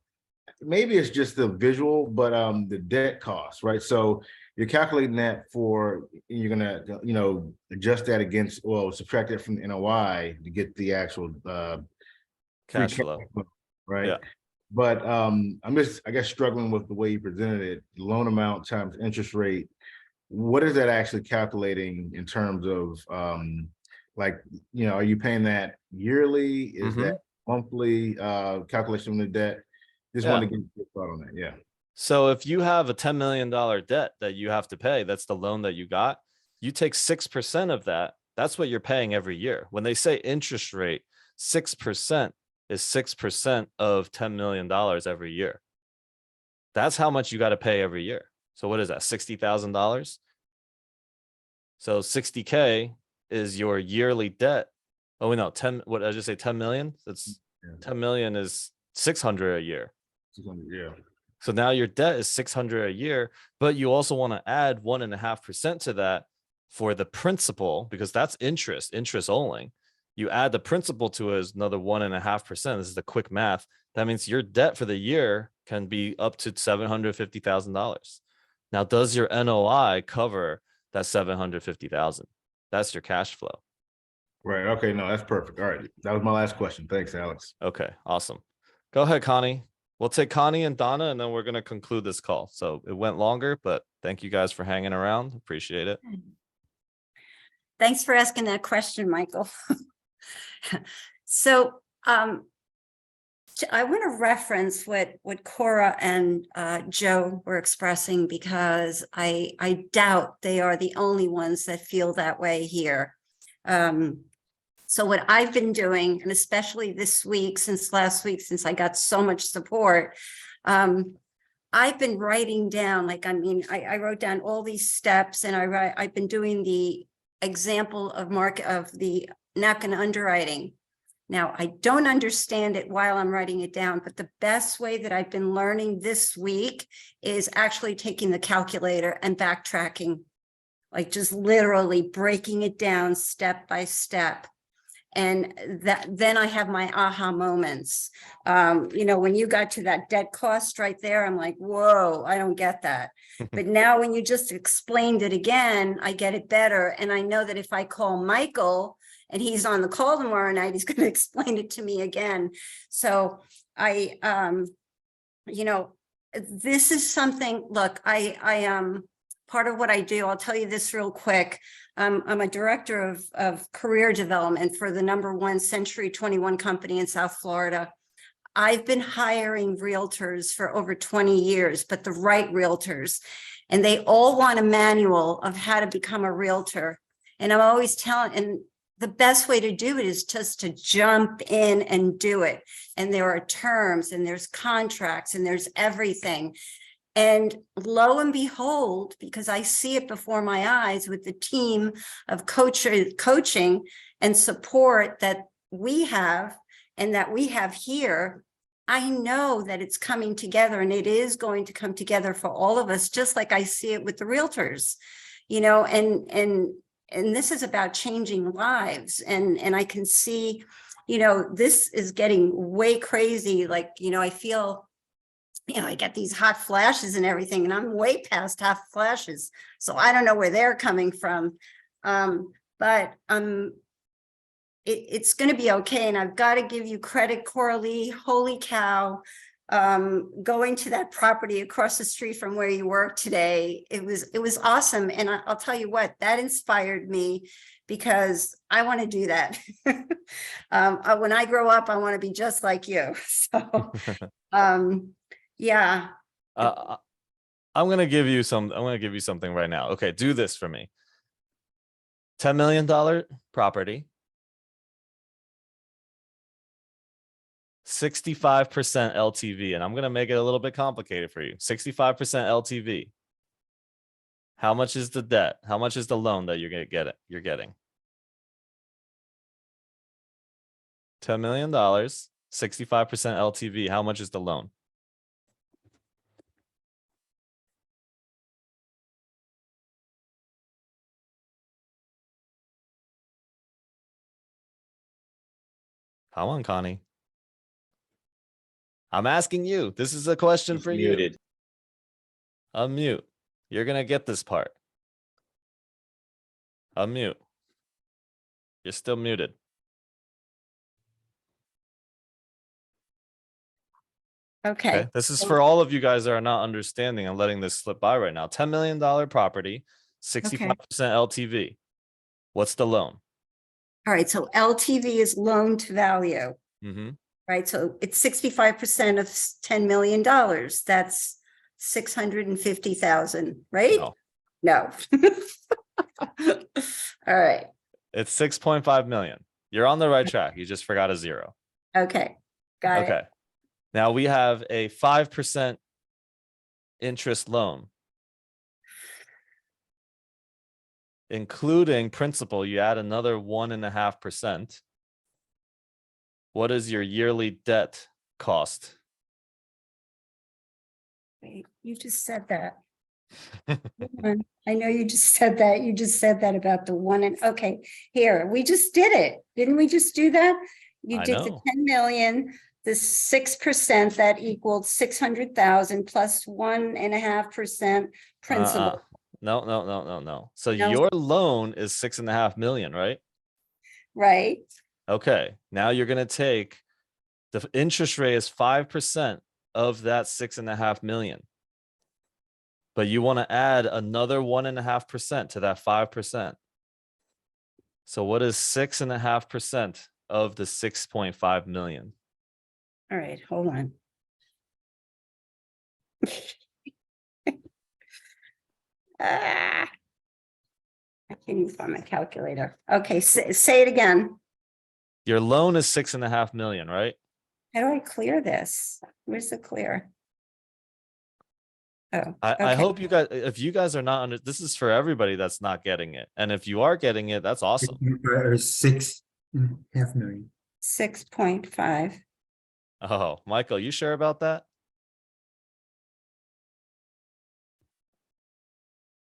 maybe it's just the visual, but the debt cost, right? So you're calculating that you're gonna, adjust that against, subtract it from the NOI to get the actual free Cash flow. right? Yeah. But I'm just, I guess, struggling with the way you presented it. Loan amount times interest rate. What is that actually calculating in terms of are you paying that yearly? Is that monthly calculation of the debt? Just Yeah. wanted to get your thought on that. Yeah. So if you have a $10 million debt that you have to pay, that's the loan that you got, you take 6% of that. That's what you're paying every year. When they say interest rate, 6% is 6% of $10 million every year. That's how much you got to pay every year. So what is that? $60,000. So 60K is your yearly debt. Oh, no, 10, what did I just say? 10 million? That's 10 million is 600 a year. 600, yeah. So now your debt is 600 a year, but you also want to add 1.5% to that for the principal, because that's interest only. You add the principal to it as another 1.5%. This is the quick math. That means your debt for the year can be up to $750,000. Now, does your NOI cover that $750,000? That's your cash flow. Right. Okay. No, that's perfect. All right. That was my last question. Thanks, Alex. Okay. Awesome. Go ahead, Connie. We'll take Connie and Donna, and then we're going to conclude this call. So it went longer, but thank you guys for hanging around. Appreciate it. Thanks for asking that question, Michael. So I want to reference what Cora and Joe were expressing, because I doubt they are the only ones that feel that way here. So what I've been doing, and especially this week, since last week, since I got so much support, I've been writing down, I wrote down all these steps, and I've been doing the example of the napkin underwriting. Now, I don't understand it while I'm writing it down, but the best way that I've been learning this week is actually taking the calculator and backtracking, like just literally breaking it down step by step. And then I have my aha moments. When you got to that debt cost right there, I'm like, whoa, I don't get that. But now when you just explained it again, I get it better. And I know that if I call Michael and he's on the call tomorrow night, he's going to explain it to me again. So this is something, look, I am part of what I do. I'll tell you this real quick. I'm a director of career development for the #1 Century 21 company in South Florida. I've been hiring realtors for over 20 years, but the right realtors, and they all want a manual of how to become a realtor. And I'm always telling, and the best way to do it is just to jump in and do it. And there are terms, and there's contracts, and there's everything. And lo and behold, because I see it before my eyes with the team of coaching and support that we have and that we have here, I know that it's coming together, and it is going to come together for all of us, just like I see it with the realtors, and this is about changing lives. And I can see, this is getting way crazy. I feel, I get these hot flashes and everything, and I'm way past hot flashes. So I don't know where they're coming from. But it's going to be okay. And I've got to give you credit, Coralie. Holy cow. Going to that property across the street from where you work today, it was awesome. And I'll tell you what, that inspired me, because I want to do that. When I grow up, I want to be just like you. So yeah. I'm going to give you something right now. Okay. Do this for me. $10 million property. 65% LTV. And I'm going to make it a little bit complicated for you. 65% LTV. How much is the debt? How much is the loan that you're getting? $10 million, 65% LTV. How much is the loan? Come on, Connie. I'm asking you. This is a question He's for muted. you. Unmute. You're gonna get this part. Unmute. You're still muted. Okay. This is for all of you guys that are not understanding and letting this slip by right now. $10 million property, 65% LTV. What's the loan? All right, so LTV is loan to value, Mm-hmm. right? So it's 65% of $10 million. That's 650,000, right? No. No. All right, It's 6.5 million. You're on the right track. You just forgot a zero. okay, got Okay. it. Now we have a 5% interest loan, including principal. You add another 1.5%. What is your yearly debt cost? Wait, you just said that. I know you just said that. You just said that about the one and okay, here, we just did it. Didn't we just do that? You I did the know. 10 million, the 6% that equaled 600,000 plus 1.5% principal. No. So No. your loan is 6.5 million, right? Right? Okay. Now you're gonna take the interest rate is 5% of that 6.5 million. But you want to add another 1.5% to that 5%. So what is 6.5% of the 6.5 million? All right, hold on. I can't even find my calculator. Okay, say it again. Your loan is 6.5 million, right? How do I clear this? Where's the clear? Oh, I okay. hope you guys, if you guys are not under, this is for everybody that's not getting it. And if you are getting it, that's awesome. 6.5 million. 6.5. Oh, Michael, you sure about that?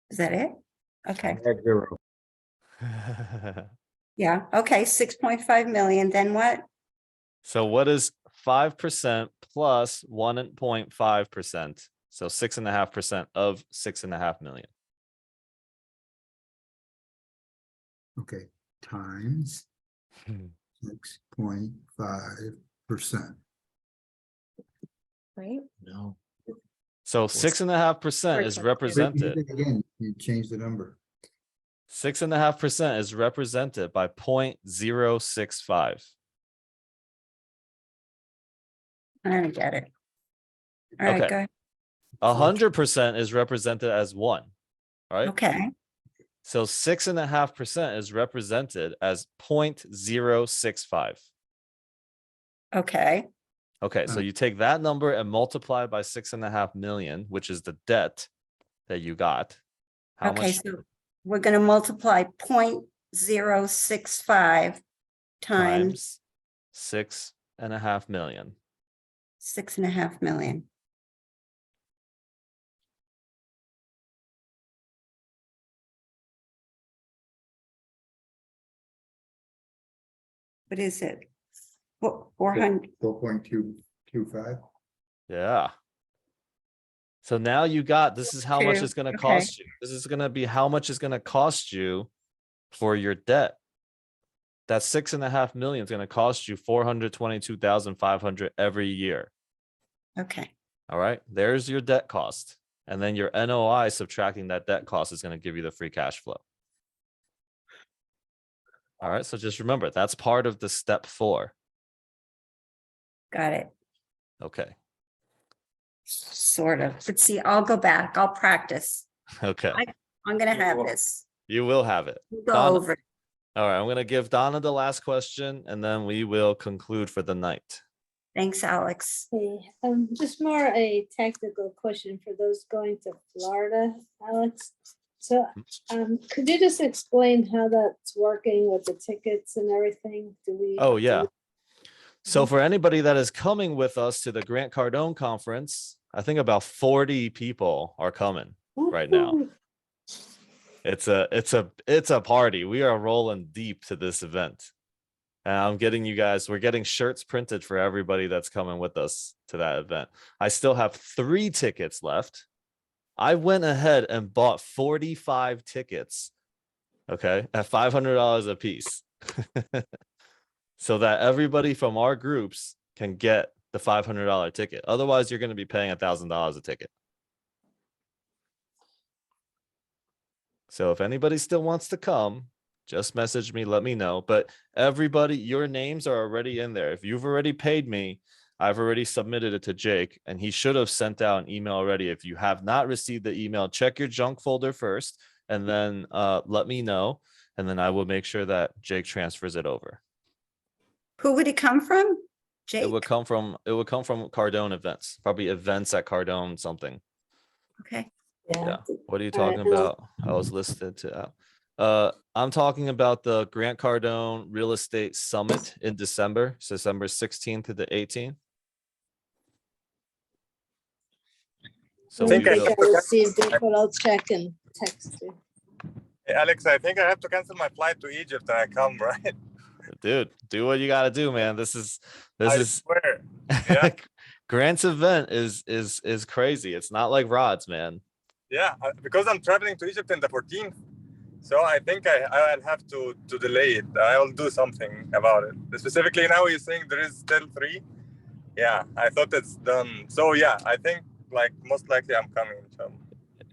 Is that it? Okay. Zero. Yeah, okay, 6.5 million, then what? So what is 5% plus 1.5%? So 6.5% of 6.5 million. Okay, times 6.5%. Right? No. So 6.5% is represented. Again, you change the number. 6.5% is represented by 0.065. I don't get it. All right, Okay. go ahead. 100% is represented as 1, right? Okay, So 6.5% is represented as 0.065. okay, Okay, so you take that number and multiply by 6.5 million, which is the debt that you got. How okay, much? so we're gonna multiply 0.065 times 6.5 million. 6.5 million. What is it? 400, 4.225. Yeah. So now you got, this is how much Two, it's going to okay. cost you. This is going to be how much it's going to cost you for your debt. That 6.5 million is going to cost you 422,500 every year. okay, All right. There's your debt cost. And then your NOI subtracting that debt cost is going to give you the free cash flow. All right. So just remember, that's part of the step 4. got it, Okay. sort of. But see, I'll go back, I'll practice. Okay. I'm gonna have this. You will have it. We'll go Donna- over it. All right. I'm going to give Donna the last question and then we will conclude for the night. Thanks, Alex. Hey, just more a technical question for those going to Florida, Alex. So, could you just explain how that's working with the tickets and everything? Do we? Oh, yeah. So for anybody that is coming with us to the Grant Cardone conference, I think about 40 people are coming right now. It's a party. We are rolling deep to this event. And I'm getting you guys, we're getting shirts printed for everybody that's coming with us to that event. I still have 3 tickets left. I went ahead and bought 45 tickets, okay, at $500 a piece. So that everybody from our groups can get the $500 ticket. Otherwise, you're going to be paying $1,000 a ticket. So if anybody still wants to come, just message me, let me know. But everybody, your names are already in there. If you've already paid me, I've already submitted it to Jake, and he should have sent out an email already. If you have not received the email, check your junk folder first, and then let me know, and then I will make sure that Jake transfers it over. Who would it come from? Jake? It would come from Cardone events, probably events at Cardone something. Okay. Yeah. What are you talking about? I was listed to. I'm talking about the Grant Cardone Real Estate Summit in December, December 16th to the 18th. So I we think I will. received it, but I'll check and text you. Hey, Alex, I think I have to cancel my flight to Egypt and I come, right? Dude, do what you got to do, man. This is swear. Yeah. Grant's event is crazy. It's not like Rod's, man. Yeah, because I'm traveling to Egypt in the 14th. So I think I'll have to delay it. I'll do something about it. Specifically now you're saying there is still 3. Yeah, I thought it's done. So yeah, I think like most likely I'm coming. So.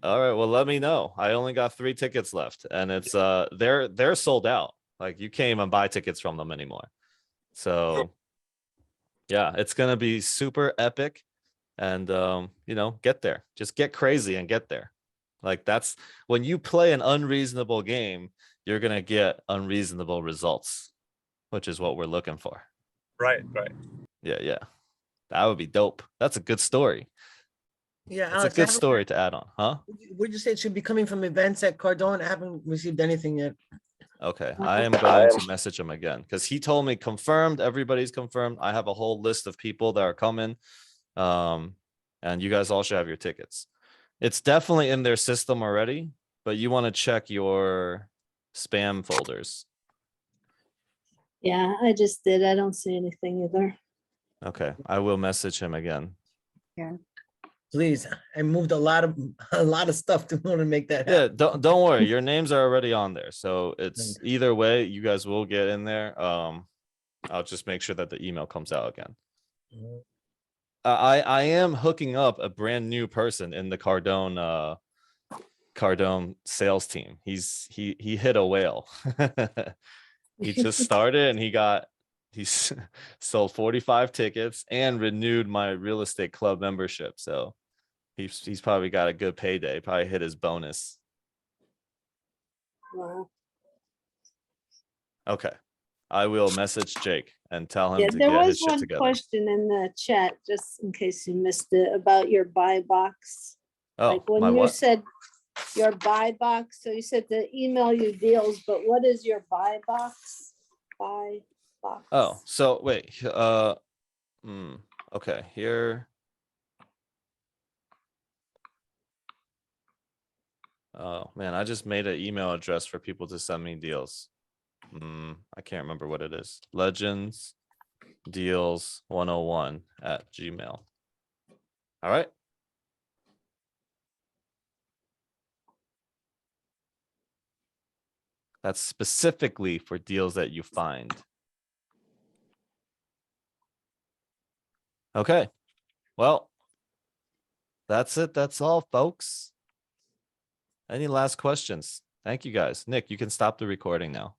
All right, well, let me know. I only got 3 tickets left, and it's they're sold out. Like you can't even buy tickets from them anymore. So yeah, it's gonna be super epic, and you know, get there. Just get crazy and get there. Like that's when you play an unreasonable game, you're gonna get unreasonable results, which is what we're looking for. Right. Yeah. That would be dope. That's a good story. Yeah, It's Alex, a good story to add on, huh? Would you say it should be coming from events at Cardone? I haven't received anything yet. Okay, I am going to message him again because he told me confirmed. Everybody's confirmed. I have a whole list of people that are coming, and you guys all should have your tickets. It's definitely in their system already, but you want to check your spam folders. Yeah, I just did. I don't see anything either. Okay, I will message him again. Yeah. Please, I moved a lot of stuff to want to make that Yeah, happen. don't worry. Your names are already on there, so it's either way. You guys will get in there. I'll just make sure that the email comes out again. I am hooking up a brand new person in the Cardone sales team. He hit a whale. He just started and he's sold 45 tickets and renewed my real estate club membership. So he's probably got a good payday, probably hit his bonus. Wow. Okay. I will message Jake and tell him Yeah, to there get his was shit one together. question in the chat, just in case you missed it, about your buy box. Oh, Like when my you what? said your buy box, so you said to email you deals, but what is your buy box? Buy box. Oh, so wait, okay, here. Oh man, I just made an email address for people to send me deals. I can't remember what it is. Legends deals 101 at Gmail. All right. That's specifically for deals that you find. Okay. Well, that's it. That's all, folks. Any last questions? Thank you guys. Nick, you can stop the recording now.